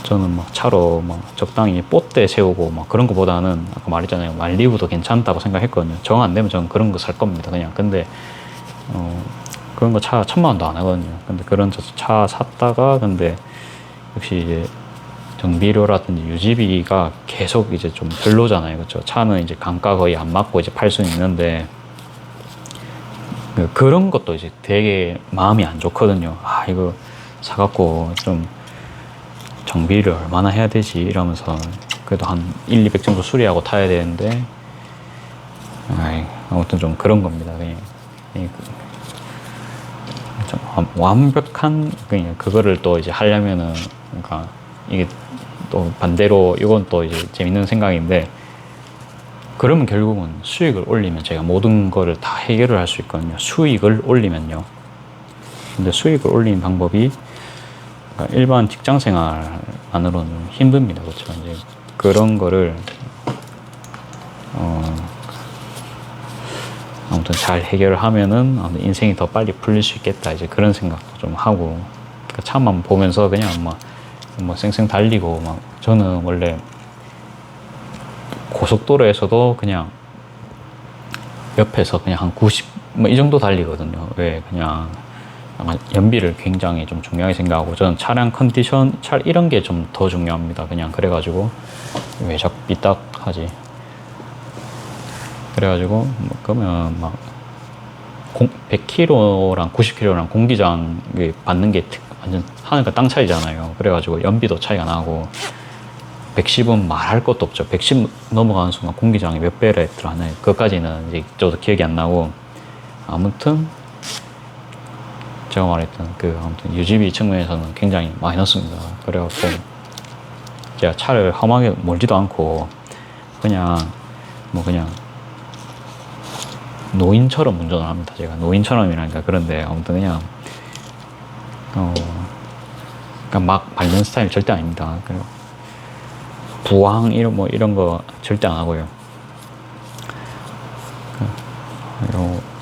Speaker 1: 저는 막 차로 막 적당히 뽀대 세우고 막 그런 것보다는 아까 말했잖아요. 말리부도 괜찮다고 생각했거든요. 정 안 되면 저는 그런 거 살 겁니다. 그냥. 근데 그런 거 차 1000만 원도 안 하거든요. 근데 그런 차 샀다가 근데 역시 이제 정비료라든지 유지비가 계속 이제 좀 별로잖아요. 그렇죠? 차는 이제 감가 거의 안 맞고 이제 팔 수는 있는데, 그런 것도 이제 되게 마음이 안 좋거든요. 이거 사갖고 좀 정비를 얼마나 해야 되지 이러면서 그래도 한 1, 200 정도 수리하고 타야 되는데, 아무튼 좀 그런 겁니다. 그냥 좀 완벽한 그냥 그거를 또 이제 하려면은, 그러니까 이게 또 반대로 이건 또 이제 재밌는 생각인데, 그러면 결국은 수익을 올리면 제가 모든 거를 다 해결을 할 수 있거든요. 수익을 올리면요. 근데 수익을 올리는 방법이, 그러니까 일반 직장 생활만으로는 힘듭니다. 그렇죠? 이제 그런 거를 아무튼 잘 해결을 하면은 인생이 더 빨리 풀릴 수 있겠다. 이제 그런 생각도 좀 하고, 그러니까 차만 보면서 그냥 뭐 쌩쌩 달리고 막, 저는 원래 고속도로에서도 그냥 옆에서 그냥 한 90, 뭐 이 정도 달리거든요. 왜? 그냥 연비를 굉장히 좀 중요하게 생각하고, 저는 차량 컨디션, 이런 게 좀 더 중요합니다. 그냥 그래가지고, 왜 자꾸 삐딱하지? 그래가지고, 그러면 막 100km랑 90km랑 공기장 받는 게 완전 하늘과 땅 차이잖아요. 그래가지고 연비도 차이가 나고 110은 말할 것도 없죠. 110 넘어가는 순간 공기저항이 몇 배를 들어가나요? 그것까지는 이제 저도 기억이 안 나고 아무튼 제가 말했던 그 아무튼 유지비 측면에서는 굉장히 마이너스입니다. 그래갖고 제가 차를 험하게 몰지도 않고 그냥 노인처럼 운전을 합니다. 제가 노인처럼이라니까 그런데 아무튼 그냥 그러니까 막 밟는 스타일 절대 아닙니다. 그리고 부항 이런 거 절대 안 하고요.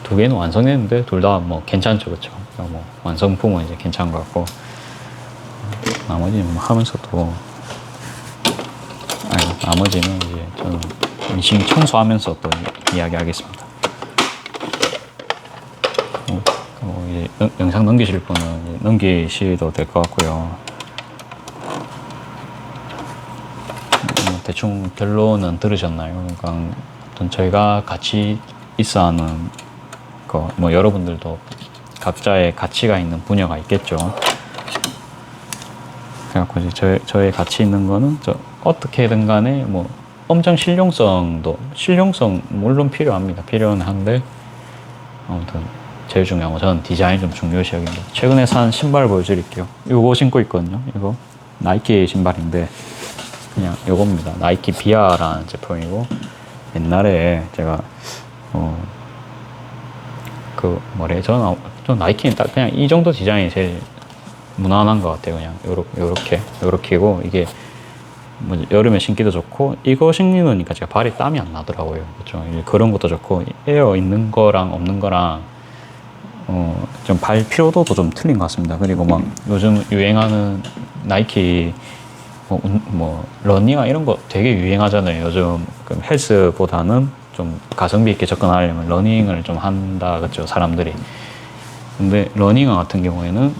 Speaker 1: 두 개는 완성됐는데 둘 다 뭐 괜찮죠, 그렇죠? 뭐 완성품은 이제 괜찮은 것 같고 나머지는 뭐 하면서도 나머지는 이제 저는 인심 청소하면서 또 이야기하겠습니다. 이제 영상 넘기실 분은 넘기셔도 될 것 같고요. 대충 결론은 들으셨나요? 그러니까 저희가 같이 있어하는 거, 뭐 여러분들도 각자의 가치가 있는 분야가 있겠죠. 그래갖고 이제 저의 가치 있는 거는 어떻게든 간에 뭐 엄청 실용 물론 필요합니다. 필요는 한데 아무튼 제일 중요한 건 저는 디자인이 좀 중요시 여깁니다. 최근에 산 신발 보여드릴게요. 이거 신고 있거든요. 이거 나이키 신발인데 그냥 요겁니다. 나이키 비아라는 제품이고 옛날에 제가 저는 나이키는 딱 그냥 이 정도 디자인이 제일 무난한 것 같아요. 그냥 요렇게고 이게 뭐 여름에 신기도 좋고 이거 신기니까 제가 발에 땀이 안 나더라고요. 그렇죠? 그런 것도 좋고 에어 있는 거랑 없는 거랑 좀 발 피로도도 좀 틀린 것 같습니다. 그리고 막 요즘 유행하는 나이키 러닝화 이런 거 되게 유행하잖아요. 요즘 헬스보다는 좀 가성비 있게 접근하려면 러닝을 좀 한다, 그죠? 사람들이. 근데 러닝화 같은 경우에는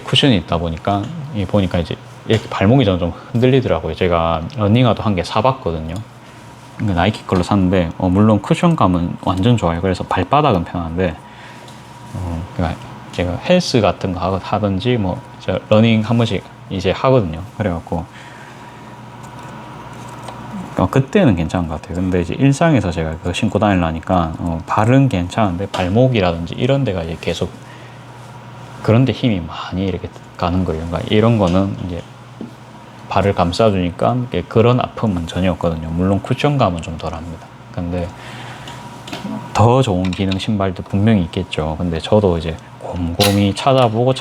Speaker 1: 쿠션이 있다 보니까 이제 이렇게 발목이 좀 흔들리더라고요. 제가 러닝화도 한 개 사봤거든요. 나이키 걸로 샀는데 물론 쿠션감은 완전 좋아요. 그래서 발바닥은 편한데 그러니까 제가 헬스 같은 거 하든지 러닝 한 번씩 이제 하거든요. 그래갖고 그때는 괜찮은 것 같아요. 근데 이제 일상에서 제가 그거 신고 다니려니까 발은 괜찮은데 발목이라든지 이런 데가 이제 계속 그런데 힘이 많이 이렇게 가는 거예요. 그러니까 이런 거는 이제 발을 감싸주니까 그런 아픔은 전혀 없거든요. 물론 쿠션감은 좀 덜합니다. 근데 더 좋은 기능 신발도 분명히 있겠죠. 근데 저도 이제 곰곰이 찾아보고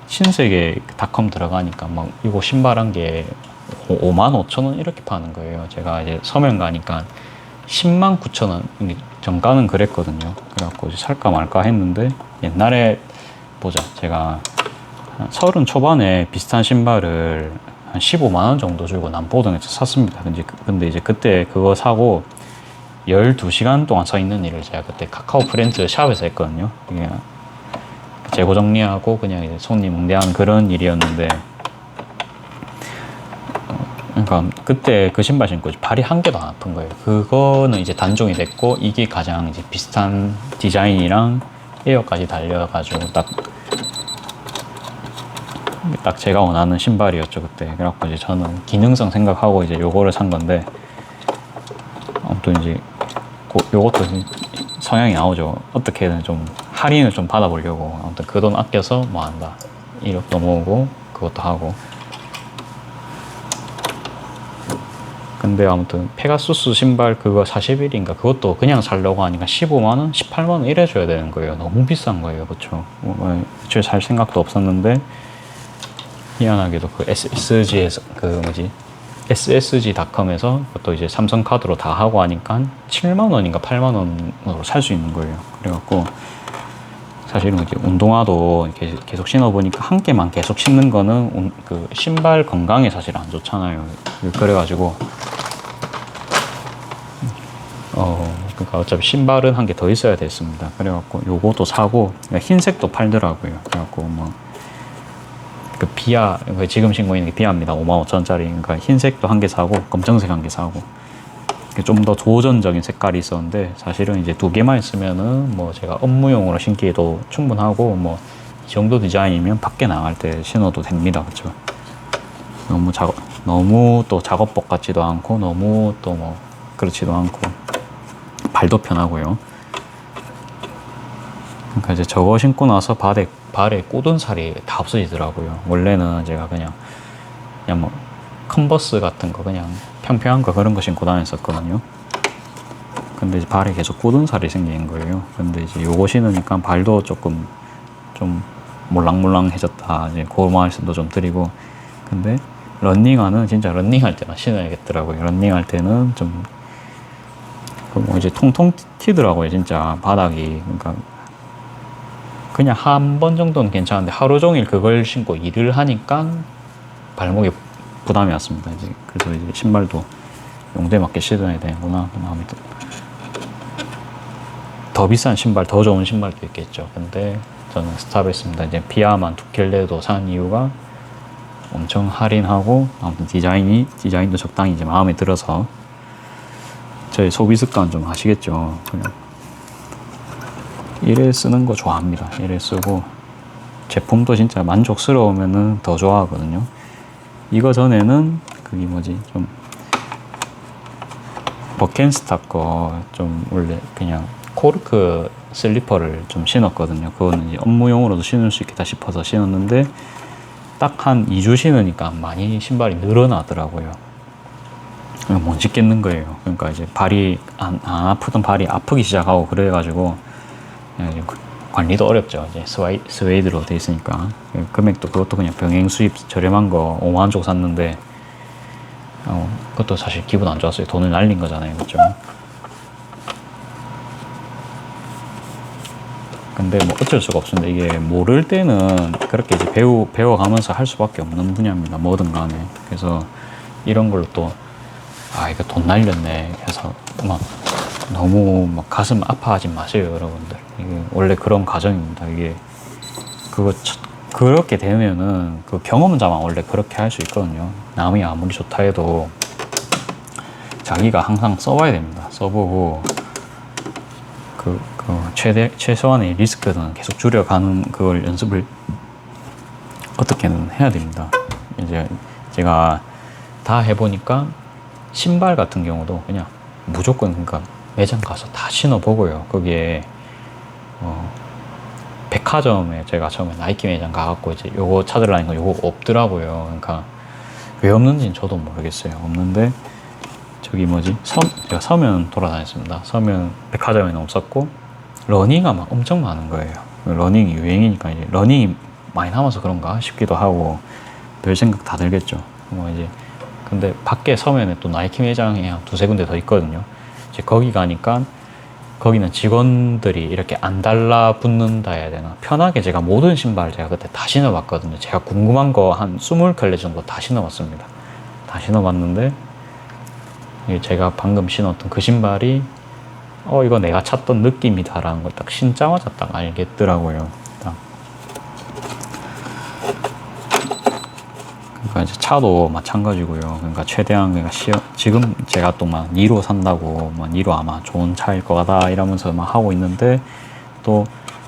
Speaker 1: 신세계 닷컴 들어가니까 막 이거 신발 한 개 55,000원 이렇게 파는 거예요. 제가 이제 서면 가니까 109,000원 정가는 그랬거든요. 그래갖고 이제 살까 말까 했는데 옛날에 제가 30 초반에 비슷한 신발을 한 15만원 정도 주고 남포동에서 샀습니다. 근데 이제 그때 그거 사고 12시간 동안 서 있는 일을 제가 그때 카카오 프렌즈 샵에서 했거든요. 재고 정리하고 그냥 이제 손님 응대하는 그런 일이었는데 그러니까 그때 그 신발 신고 발이 한 개도 안 아픈 거예요. 그거는 이제 단종이 됐고 이게 가장 이제 비슷한 디자인이랑 에어까지 달려가지고 딱 제가 원하는 신발이었죠 그때. 그래갖고 이제 저는 기능성 생각하고 이제 요거를 산 건데 아무튼 이제 요것도 성향이 나오죠. 어떻게든 좀 할인을 좀 받아보려고 아무튼 그 돈 아껴서 뭐 한다. 1억도 모으고 그것도 하고. 근데 아무튼 페가수스 신발 그거 40일인가 그것도 그냥 살려고 하니까 15만원, 18만원 이래줘야 되는 거예요. 너무 비싼 거예요. 그쵸? 애초에 살 생각도 없었는데 희한하게도 그 SSG에서 SSG.com에서 또 이제 삼성카드로 다 하고 하니까 7만원인가 8만원으로 살 수 있는 거예요. 그래갖고 사실은 이렇게 운동화도 이렇게 계속 신어보니까 한 개만 계속 신는 거는 그 신발 건강에 사실 안 좋잖아요. 그래가지고 그러니까 어차피 신발은 한 개 더 있어야 됐습니다. 그래갖고 요것도 사고 흰색도 팔더라고요. 그래갖고 그 비아 지금 신고 있는 게 비아입니다. 55,000원짜리. 그러니까 흰색도 한 개 사고 검정색 한 개 사고 좀 더 도전적인 색깔이 있었는데 사실은 이제 두 개만 있으면은 제가 업무용으로 신기에도 충분하고 정도 디자인이면 밖에 나갈 때 신어도 됩니다. 그쵸? 너무 또 작업복 같지도 않고 너무 또 뭐 그렇지도 않고 발도 편하고요. 그러니까 이제 저거 신고 나서 발에 꽂은 살이 다 없어지더라고요. 원래는 제가 그냥 뭐 컨버스 같은 거 그냥 평평한 거 그런 거 신고 다녔었거든요. 근데 이제 발에 계속 꽂은 살이 생긴 거예요. 근데 이제 요거 신으니까 발도 조금 좀 몰랑몰랑해졌다. 이제 그 말씀도 좀 드리고. 근데 런닝화는 진짜 런닝할 때만 신어야겠더라고요. 런닝할 때는 좀 뭐 이제 통통 튀더라고요. 진짜 바닥이. 그러니까 그냥 한 번 정도는 괜찮은데 하루 종일 그걸 신고 일을 하니까 발목에 부담이 왔습니다. 이제 그래서 이제 신발도 용도에 맞게 신어야 되는구나. 아무튼 더 비싼 신발, 더 좋은 신발도 있겠죠. 근데 저는 스탑했습니다. 이제 피아만 2켤레도 산 이유가 엄청 할인하고 아무튼 디자인도 적당히 이제 마음에 들어서 저희 소비 습관 좀 아시겠죠. 그냥 이래 쓰는 거 좋아합니다. 이래 쓰고 제품도 진짜 만족스러우면은 더 좋아하거든요. 이거 전에는 그게 뭐지 좀 버켄스타 거 좀 원래 그냥 코르크 슬리퍼를 좀 신었거든요. 그거는 이제 업무용으로도 신을 수 있겠다 싶어서 신었는데 딱 한 2주 신으니까 많이 신발이 늘어나더라고요. 못 신겠는 거예요. 그러니까 이제 발이 안 아프던 발이 아프기 시작하고 그래가지고 관리도 어렵죠. 이제 스웨이드로 돼 있으니까 금액도 그것도 그냥 병행 수입 저렴한 거 5만 원 주고 샀는데 그것도 사실 기분 안 좋았어요. 돈을 날린 거잖아요, 그렇죠? 근데 뭐 어쩔 수가 없습니다. 이게 모를 때는 그렇게 이제 배워가면서 할 수밖에 없는 분야입니다. 뭐든 간에. 그래서 이런 걸로 또 이거 돈 날렸네 해서 막 너무 막 가슴 아파하지 마세요, 여러분들. 이게 원래 그런 과정입니다. 이게 그렇게 되면은 그 경험자만 원래 그렇게 할 수 있거든요. 남이 아무리 좋다 해도 자기가 항상 써봐야 됩니다. 써보고 최소한의 리스크는 계속 줄여가는 그걸 연습을 어떻게든 해야 됩니다. 이제 제가 다 해보니까 신발 같은 경우도 그냥 무조건 그러니까 매장 가서 다 신어보고요. 거기에 백화점에 제가 처음에 나이키 매장 가갖고 이제 요거 찾으려니까 요거 없더라고요. 그러니까 왜 없는지는 저도 모르겠어요. 없는데 저기 뭐지 제가 서면 돌아다녔습니다. 서면 백화점에는 없었고 러닝화 막 엄청 많은 거예요. 러닝이 유행이니까 이제 러닝이 많이 남아서 그런가 싶기도 하고 별 생각 다 들겠죠. 뭐 이제 근데 밖에 서면에 또 나이키 매장이 한 2-3군데 더 있거든요. 이제 거기 가니까 거기는 직원들이 이렇게 안 달라붙는다 해야 되나 편하게 제가 모든 신발 제가 그때 다 신어봤거든요. 제가 궁금한 거 한 20켤레 정도 다 신어봤습니다. 다 신어봤는데 제가 방금 신었던 그 신발이 이거 내가 찾던 느낌이다 라는 걸 딱 신자마자 딱 알겠더라고요. 딱. 그러니까 이제 차도 마찬가지고요. 그러니까 최대한 지금 제가 또 막 니로 산다고 막 니로 아마 좋은 차일 거다 이러면서 막 하고 있는데 또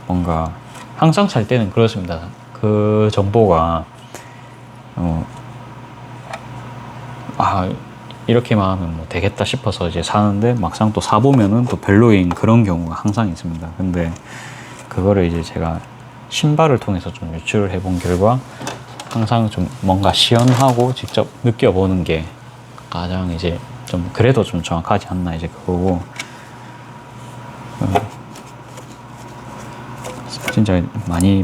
Speaker 1: 뭔가 항상 살 때는 그렇습니다. 그 정보가 이렇게만 하면 뭐 되겠다 싶어서 이제 사는데 막상 또 사보면은 또 별로인 그런 경우가 항상 있습니다. 근데 그거를 이제 제가 신발을 통해서 좀 유출을 해본 결과 항상 좀 뭔가 시연하고 직접 느껴보는 게 가장 이제 좀 그래도 좀 정확하지 않나 이제 그거고 진짜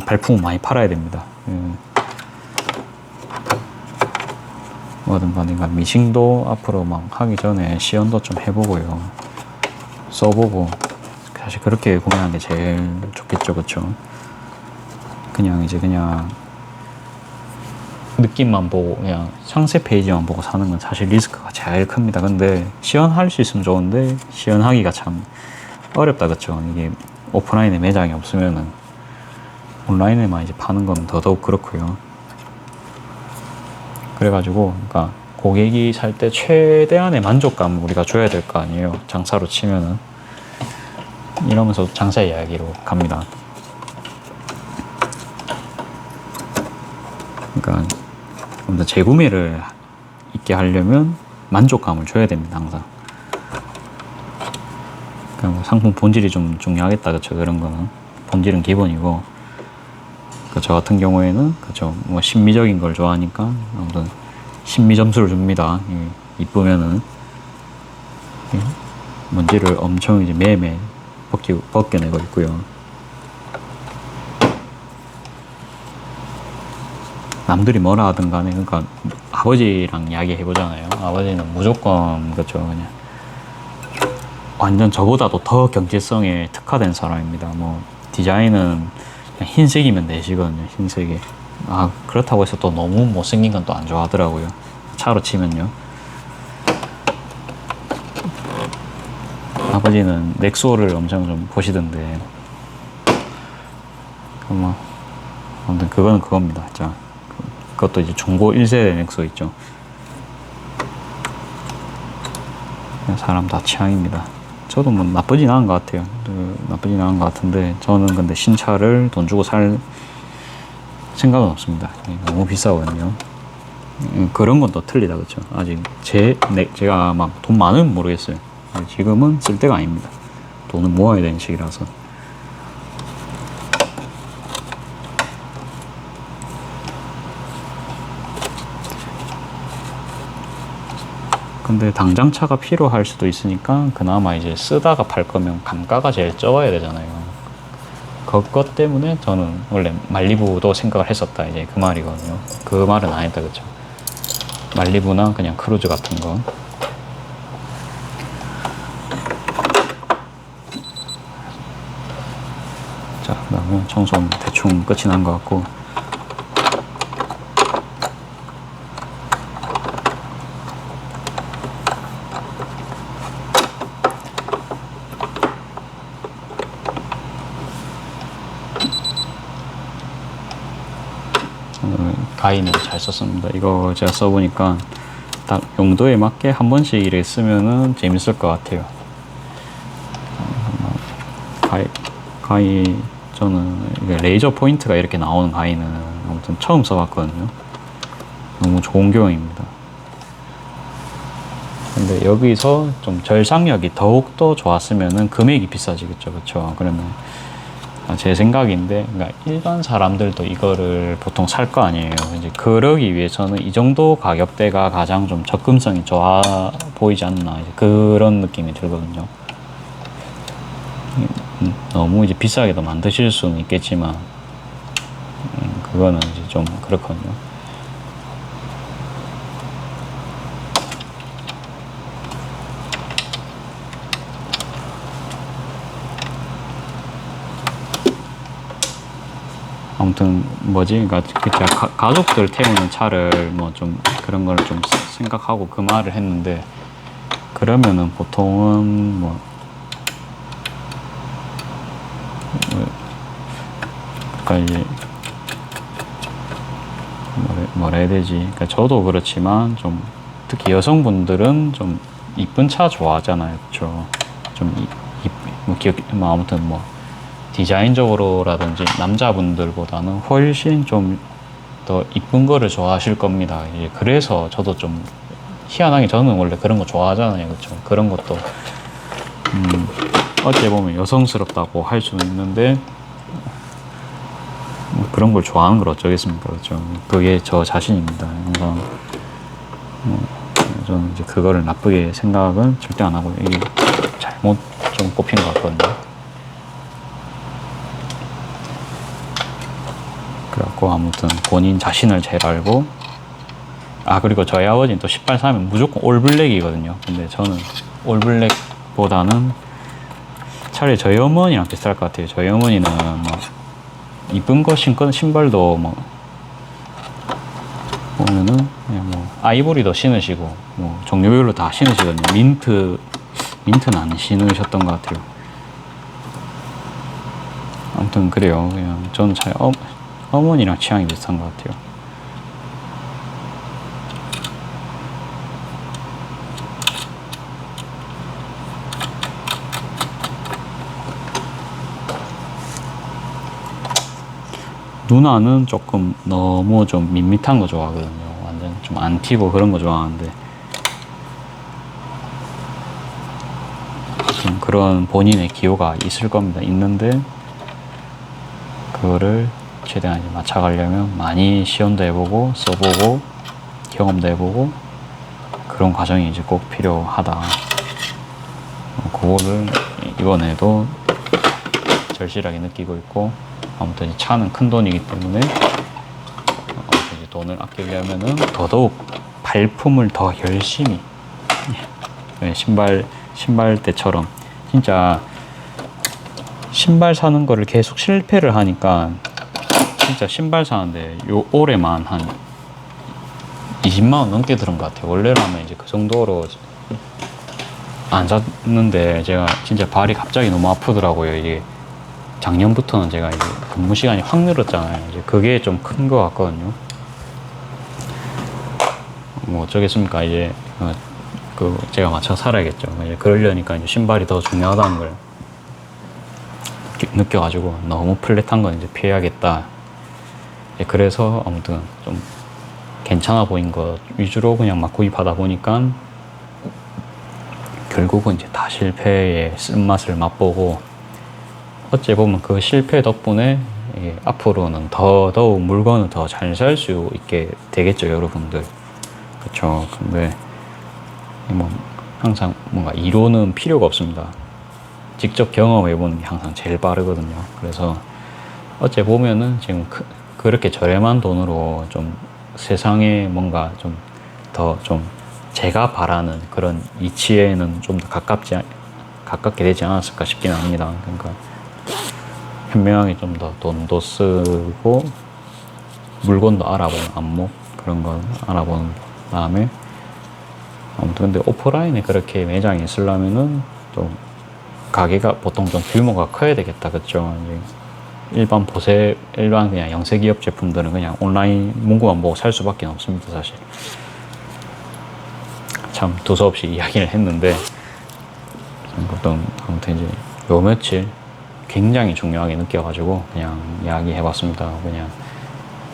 Speaker 1: 발품을 많이 팔아야 됩니다. 뭐든 간에 미싱도 앞으로 막 하기 전에 시연도 좀 해보고요. 써보고 사실 그렇게 구매하는 게 제일 좋겠죠, 그쵸? 그냥 느낌만 보고 그냥 상세 페이지만 보고 사는 건 사실 리스크가 제일 큽니다. 근데 시연할 수 있으면 좋은데 시연하기가 참 어렵다, 그쵸? 이게 오프라인에 매장이 없으면은 온라인에만 이제 파는 건 더더욱 그렇고요. 그래가지고 그러니까 고객이 살 때 최대한의 만족감을 우리가 줘야 될 거 아니에요. 장사로 치면은 이러면서 장사 이야기로 갑니다. 그러니까 좀 더 재구매를 있게 하려면 만족감을 줘야 됩니다, 항상. 그러니까 뭐 상품 본질이 좀 중요하겠다, 그쵸? 그런 거는 본질은 기본이고, 그 저 같은 경우에는 그쵸, 뭐 심미적인 걸 좋아하니까 아무튼 심미 점수를 줍니다. 이쁘면은 먼지를 엄청 이제 매매 벗겨내고 있고요. 남들이 뭐라 하든 간에, 그러니까 아버지랑 이야기 해보잖아요. 아버지는 무조건 그쵸, 그냥 완전 저보다도 더 경제성에 특화된 사람입니다. 뭐 디자인은 그냥 흰색이면 되시거든요. 흰색이. 아, 그렇다고 해서 또 너무 못생긴 건 또 안 좋아하더라고요. 차로 치면요. 아버지는 넥소를 엄청 좀 보시던데, 뭐 아무튼 그거는 그겁니다. 자, 그것도 이제 중고 1세대 넥소 있죠. 사람 다 취향입니다. 저도 뭐 나쁘진 않은 것 같아요. 나쁘진 않은 것 같은데, 저는 근데 신차를 돈 주고 살 생각은 없습니다. 너무 비싸거든요. 그런 건 또 틀리다, 그쵸? 아직 제가 막 돈 많으면 모르겠어요. 지금은 쓸 때가 아닙니다. 돈을 모아야 되는 시기라서. 근데 당장 차가 필요할 수도 있으니까 그나마 이제 쓰다가 팔 거면 감가가 제일 적어야 되잖아요. 그것 때문에 저는 원래 말리부도 생각을 했었다, 이제 그 말이거든요. 그 말은 안 했다, 그쵸? 말리부나 그냥 크루즈 같은 거. 자, 그 다음에 청소는 대충 끝이 난 것 같고, 가위는 잘 썼습니다. 이거 제가 써보니까 딱 용도에 맞게 한 번씩 이렇게 쓰면은 재밌을 것 같아요. 가위 저는 레이저 포인트가 이렇게 나오는 가위는 아무튼 처음 써봤거든요. 너무 좋은 경험입니다. 근데 여기서 좀 절삭력이 더욱더 좋았으면은 금액이 비싸지겠죠, 그쵸? 그러면 제 생각인데, 그러니까 일반 사람들도 이거를 보통 살 거 아니에요. 이제 그러기 위해서는 이 정도 가격대가 가장 좀 접근성이 좋아 보이지 않나, 이제 그런 느낌이 들거든요. 너무 이제 비싸게도 만드실 수는 있겠지만, 그거는 이제 좀 그렇거든요. 아무튼 뭐지, 그러니까 제가 가족들 태우는 차를 뭐 좀 그런 걸 좀 생각하고 그 말을 했는데, 그러면은 보통은 뭐 그러니까 이제 뭐라 해야 되지? 그러니까 저도 그렇지만 좀 특히 여성분들은 좀 이쁜 차 좋아하잖아요, 그렇죠? 뭐 아무튼 뭐 디자인적으로라든지 남자분들보다는 훨씬 좀 더 이쁜 거를 좋아하실 겁니다. 이제 그래서 저도 좀 희한하게 저는 원래 그런 거 좋아하잖아요, 그렇죠? 그런 것도 어찌 보면 여성스럽다고 할 수는 있는데, 뭐 그런 걸 좋아하는 걸 어쩌겠습니까, 그렇죠? 그게 저 자신입니다. 항상 저는 이제 그거를 나쁘게 생각은 절대 안 하고, 이게 잘못 좀 꼽힌 것 같거든요. 그래갖고 아무튼 본인 자신을 잘 알고, 그리고 저희 아버지는 또 신발 사면 무조건 올블랙이거든요. 근데 저는 올블랙보다는 차라리 저희 어머니랑 비슷할 것 같아요. 저희 어머니는 뭐 이쁜 거 신고 신발도 뭐 보면은 그냥 뭐 아이보리도 신으시고 뭐 종류별로 다 신으시거든요. 민트는 안 신으셨던 것 같아요. 아무튼 그래요. 그냥 저는 잘 어머니랑 취향이 비슷한 것 같아요. 누나는 조금 너무 좀 밋밋한 거 좋아하거든요. 완전 좀 안 튀고 그런 거 좋아하는데 좀 그런 본인의 기호가 있을 겁니다. 있는데 그거를 최대한 이제 맞춰가려면 많이 시연도 해보고 써보고 경험도 해보고 그런 과정이 이제 꼭 필요하다. 그거를 이번에도 절실하게 느끼고 있고, 아무튼 차는 큰 돈이기 때문에 이제 돈을 아끼려면은 더더욱 발품을 더 열심히 신발 때처럼 진짜 신발 사는 거를 계속 실패를 하니까 진짜 신발 사는데 올해만 한 20만 원 넘게 들은 것 같아요. 원래라면 이제 그 정도로 안 샀는데 제가 진짜 발이 갑자기 너무 아프더라고요. 이게 작년부터는 제가 이제 근무 시간이 확 늘었잖아요. 이제 그게 좀 큰 것 같거든요. 뭐 어쩌겠습니까. 이제 그 제가 맞춰 살아야겠죠. 이제 그러려니까 이제 신발이 더 중요하다는 걸 느껴가지고 너무 플랫한 건 이제 피해야겠다. 그래서 아무튼 좀 괜찮아 보인 것 위주로 그냥 막 구입하다 보니까 결국은 이제 다 실패의 쓴맛을 맛보고, 어찌 보면 그 실패 덕분에 앞으로는 더더욱 물건을 더 잘 살 수 있게 되겠죠, 여러분들. 그렇죠. 근데 뭐 항상 뭔가 이론은 필요가 없습니다. 직접 경험해보는 게 항상 제일 빠르거든요. 그래서 어째 보면은 지금 그렇게 저렴한 돈으로 좀 세상에 뭔가 좀 더 좀 제가 바라는 그런 이치에는 좀 더 가깝게 되지 않았을까 싶긴 합니다. 그러니까 현명하게 좀 더 돈도 쓰고 물건도 알아보는 안목 그런 거 알아보는 다음에, 아무튼 근데 오프라인에 그렇게 매장이 있으려면은 좀 가게가 보통 좀 규모가 커야 되겠다, 그쵸? 일반 그냥 영세 기업 제품들은 그냥 온라인 문구만 보고 살 수밖에 없습니다, 사실. 참 두서없이 이야기를 했는데, 아무튼 이제 요 며칠 굉장히 중요하게 느껴가지고 그냥 이야기해봤습니다. 그냥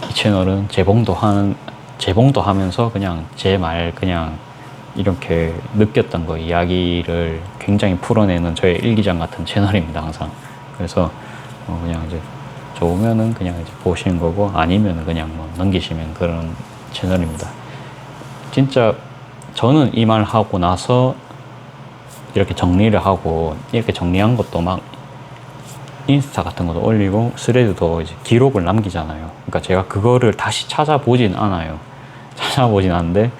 Speaker 1: 이 채널은 재봉도 하면서 그냥 제 말 그냥 이렇게 느꼈던 거 이야기를 굉장히 풀어내는 저의 일기장 같은 채널입니다, 항상. 그래서 그냥 이제 좋으면은 그냥 이제 보시는 거고, 아니면은 그냥 뭐 넘기시면 그런 채널입니다. 진짜 저는 이 말 하고 나서 이렇게 정리를 하고, 이렇게 정리한 것도 막 인스타 같은 것도 올리고 스레드도 이제 기록을 남기잖아요. 그러니까 제가 그거를 다시 찾아보진 않아요. 찾아보진 않는데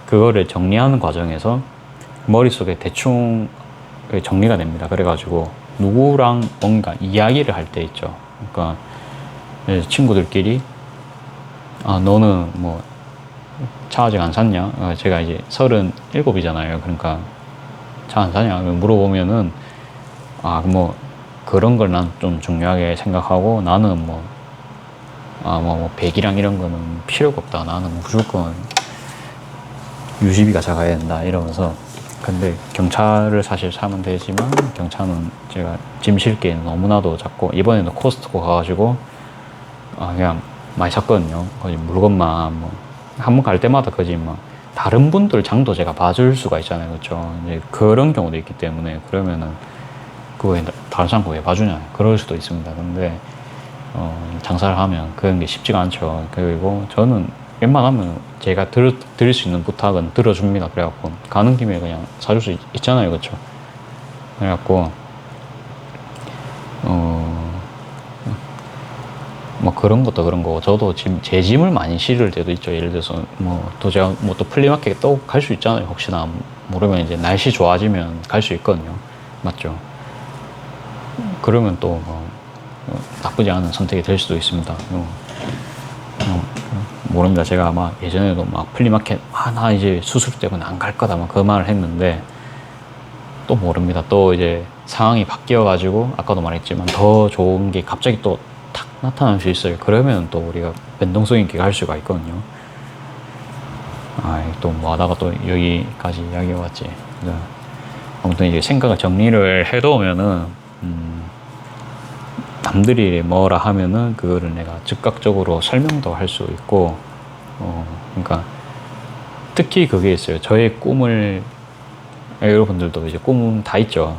Speaker 1: 그거를 정리하는 과정에서 머릿속에 대충 정리가 됩니다. 그래가지고 누구랑 뭔가 이야기를 할 때 있죠. 그러니까 친구들끼리 너는 뭐 차 아직 안 샀냐? 제가 이제 37이잖아요. 그러니까 차 안 사냐? 물어보면은 뭐 그런 걸 난 좀 중요하게 생각하고, 나는 뭐 100이랑 이런 거는 필요가 없다. 나는 무조건 유지비가 작아야 된다 이러면서. 근데 경차를 사실 사면 되지만 경차는 제가 짐 실기에 너무나도 작고, 이번에도 코스트코 가가지고 그냥 많이 샀거든요. 거의 물건만 뭐 한 번 갈 때마다 거지 막 다른 분들 장도 제가 봐줄 수가 있잖아요, 그렇죠? 이제 그런 경우도 있기 때문에, 그러면은 그거에 다른 사람 왜 봐주냐 그럴 수도 있습니다. 근데 장사를 하면 그런 게 쉽지가 않죠. 그리고 저는 웬만하면 제가 드릴 수 있는 부탁은 들어줍니다. 그래갖고 가는 김에 그냥 사줄 수 있잖아요, 그렇죠? 그래갖고 뭐 그런 것도 그런 거고, 저도 지금 제 짐을 많이 실을 때도 있죠. 예를 들어서 또 제가 또 플리마켓 또 갈 수 있잖아요. 혹시나 모르면 이제 날씨 좋아지면 갈 수 있거든요, 맞죠? 그러면 또 나쁘지 않은 선택이 될 수도 있습니다. 모릅니다. 제가 아마 예전에도 막 플리마켓 나 이제 수술 때문에 안 갈 거다 막 그 말을 했는데, 또 모릅니다. 또 이제 상황이 바뀌어 가지고 아까도 말했지만 더 좋은 게 갑자기 또 탁 나타날 수 있어요. 그러면 또 우리가 변동성 있게 갈 수가 있거든요. 또 뭐 하다가 또 여기까지 이야기해 왔지. 아무튼 이제 생각을 정리를 해두면은 남들이 뭐라 하면은 그거를 내가 즉각적으로 설명도 할 수 있고, 그러니까 특히 그게 있어요. 저의 꿈을, 여러분들도 이제 꿈 다 있죠.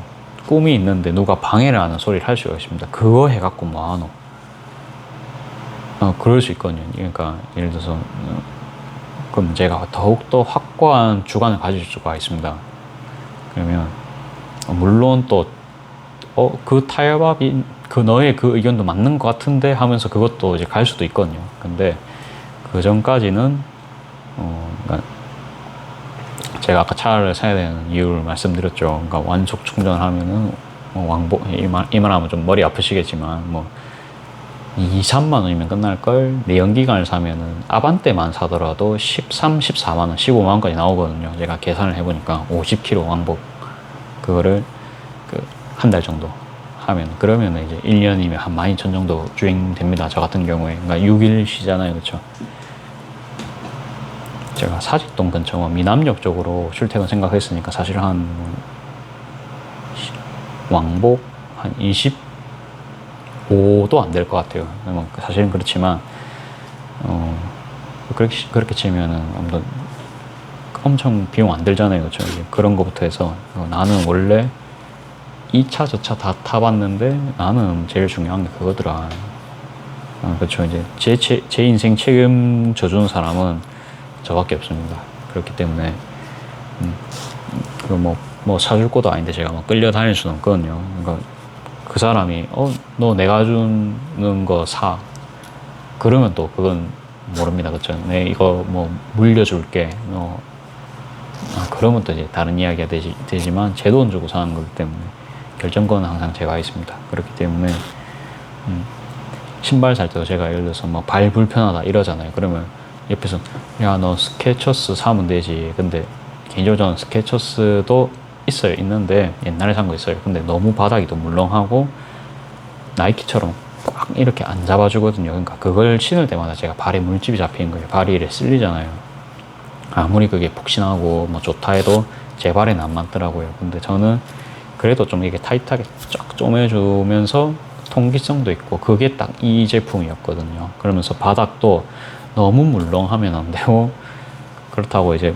Speaker 1: 꿈이 있는데 누가 방해를 하는 소리를 할 수가 있습니다. 그거 해갖고 뭐하노? 그럴 수 있거든요. 그러니까 예를 들어서 그럼 제가 더욱더 확고한 주관을 가질 수가 있습니다. 그러면 물론 또 그 타협이 그 너의 그 의견도 맞는 것 같은데 하면서 그것도 이제 갈 수도 있거든요. 근데 그 전까지는 그러니까 제가 아까 차를 사야 되는 이유를 말씀드렸죠. 그러니까 완속 충전을 하면은 왕복 이 말하면 좀 머리 아프시겠지만 뭐 2, 3만 원이면 끝날 걸 내연기관을 사면은 아반떼만 사더라도 13, 14만 원, 15만 원까지 나오거든요. 제가 계산을 해보니까 50km 왕복 그거를 한 달 정도 하면 그러면 이제 1년이면 한 12,000 정도 주행됩니다. 저 같은 경우에 그러니까 6일 쉬잖아요, 그렇죠? 제가 사직동 근처 미남역 쪽으로 출퇴근 생각했으니까 사실 한 왕복 한 25도 안 될 것 같아요. 사실은 그렇지만 그렇게 치면은 아무튼 엄청 비용 안 들잖아요, 그렇죠? 그런 거부터 해서 나는 원래 2차 저차 다 타봤는데 나는 제일 중요한 게 그거더라. 그렇죠. 이제 제 인생 책임져 주는 사람은 저밖에 없습니다. 그렇기 때문에 뭐 사줄 것도 아닌데 제가 막 끌려다닐 수는 없거든요. 그러니까 그 사람이 너 내가 주는 거 사. 그러면 또 그건 모릅니다. 그렇죠. 내 이거 뭐 물려줄게. 그러면 또 이제 다른 이야기가 되지만 제 돈 주고 사는 거기 때문에 결정권은 항상 제가 있습니다. 그렇기 때문에 신발 살 때도 제가 예를 들어서 뭐 발 불편하다 이러잖아요. 그러면 옆에서 야 너 스케쳐스 사면 되지. 근데 개인적으로 저는 스케쳐스도 있는데 옛날에 산 거 있어요. 근데 너무 바닥이 또 물렁하고 나이키처럼 딱 이렇게 안 잡아주거든요. 그러니까 그걸 신을 때마다 제가 발에 물집이 잡히는 거예요. 발이 이렇게 쓸리잖아요. 아무리 그게 푹신하고 뭐 좋다 해도 제 발에는 안 맞더라고요. 근데 저는 그래도 좀 이게 타이트하게 쫙 쪼매주면서 통기성도 있고 그게 딱 이 제품이었거든요. 그러면서 바닥도 너무 물렁하면 안 되고 그렇다고 이제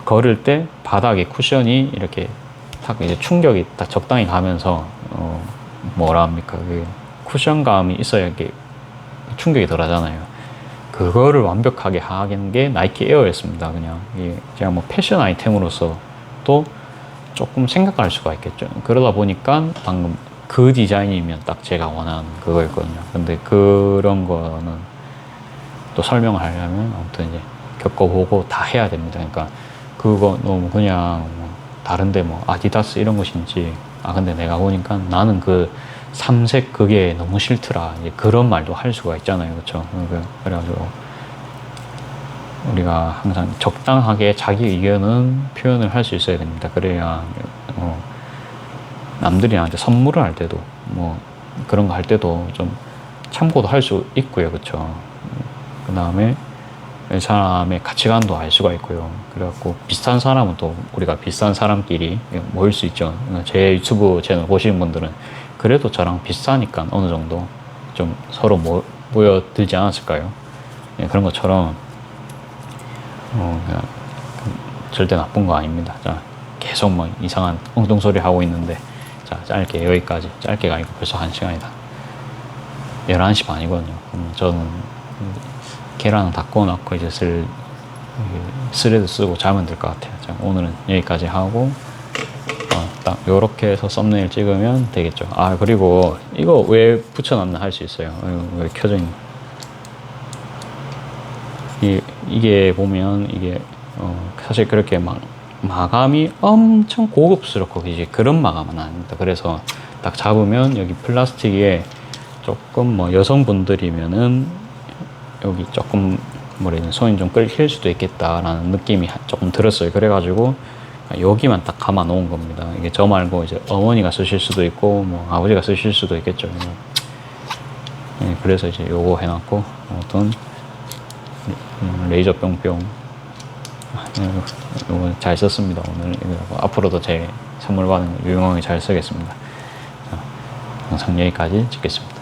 Speaker 1: 걸을 때 바닥에 쿠션이 이렇게 딱 이제 충격이 딱 적당히 가면서 뭐라 합니까? 그 쿠션감이 있어야 이게 충격이 덜 하잖아요. 그거를 완벽하게 하는 게 나이키 에어였습니다. 그냥 이게 제가 뭐 패션 아이템으로서 또 조금 생각할 수가 있겠죠. 그러다 보니까 방금 그 디자인이면 딱 제가 원하는 그거였거든요. 근데 그런 거는 또 설명을 하려면 아무튼 이제 겪어보고 다 해야 됩니다. 그러니까 그거 너무 그냥 뭐 다른데 뭐 아디다스 이런 것인지 근데 내가 보니까 나는 그 삼색 그게 너무 싫더라. 이제 그런 말도 할 수가 있잖아요. 그렇죠? 그래가지고 우리가 항상 적당하게 자기 의견은 표현을 할 수 있어야 됩니다. 그래야 남들이 나한테 선물을 할 때도 뭐 그런 거 할 때도 좀 참고도 할 수 있고요. 그렇죠? 그 다음에 사람의 가치관도 알 수가 있고요. 그래갖고 비슷한 사람은 또 우리가 비슷한 사람끼리 모일 수 있죠. 제 유튜브 채널 보시는 분들은 그래도 저랑 비슷하니까 어느 정도 좀 서로 모여들지 않았을까요? 그런 것처럼 그냥 절대 나쁜 거 아닙니다. 자, 계속 뭐 이상한 엉뚱소리 하고 있는데 자, 짧게 여기까지. 짧게가 아니고 벌써 1시간이다. 11시 반이거든요. 저는 계란 다 구워놓고 이제 스레드 쓰고 자면 될 것 같아요. 자, 오늘은 여기까지 하고 딱 요렇게 해서 썸네일 찍으면 되겠죠. 그리고 이거 왜 붙여놨나 할 수 있어요. 왜 켜져 있나. 이게 보면 이게 사실 그렇게 막 마감이 엄청 고급스럽고 이제 그런 마감은 아닙니다. 그래서 딱 잡으면 여기 플라스틱에 조금 뭐 여성분들이면은 여기 조금 손이 좀 끌릴 수도 있겠다라는 느낌이 조금 들었어요. 그래가지고 여기만 딱 감아 놓은 겁니다. 이게 저 말고 이제 어머니가 쓰실 수도 있고 뭐 아버지가 쓰실 수도 있겠죠. 그래서 이제 요거 해놨고 아무튼 레이저 뿅뿅 요거 잘 썼습니다. 오늘 앞으로도 제 선물 받은 거 유용하게 잘 쓰겠습니다. 자, 영상 여기까지 찍겠습니다.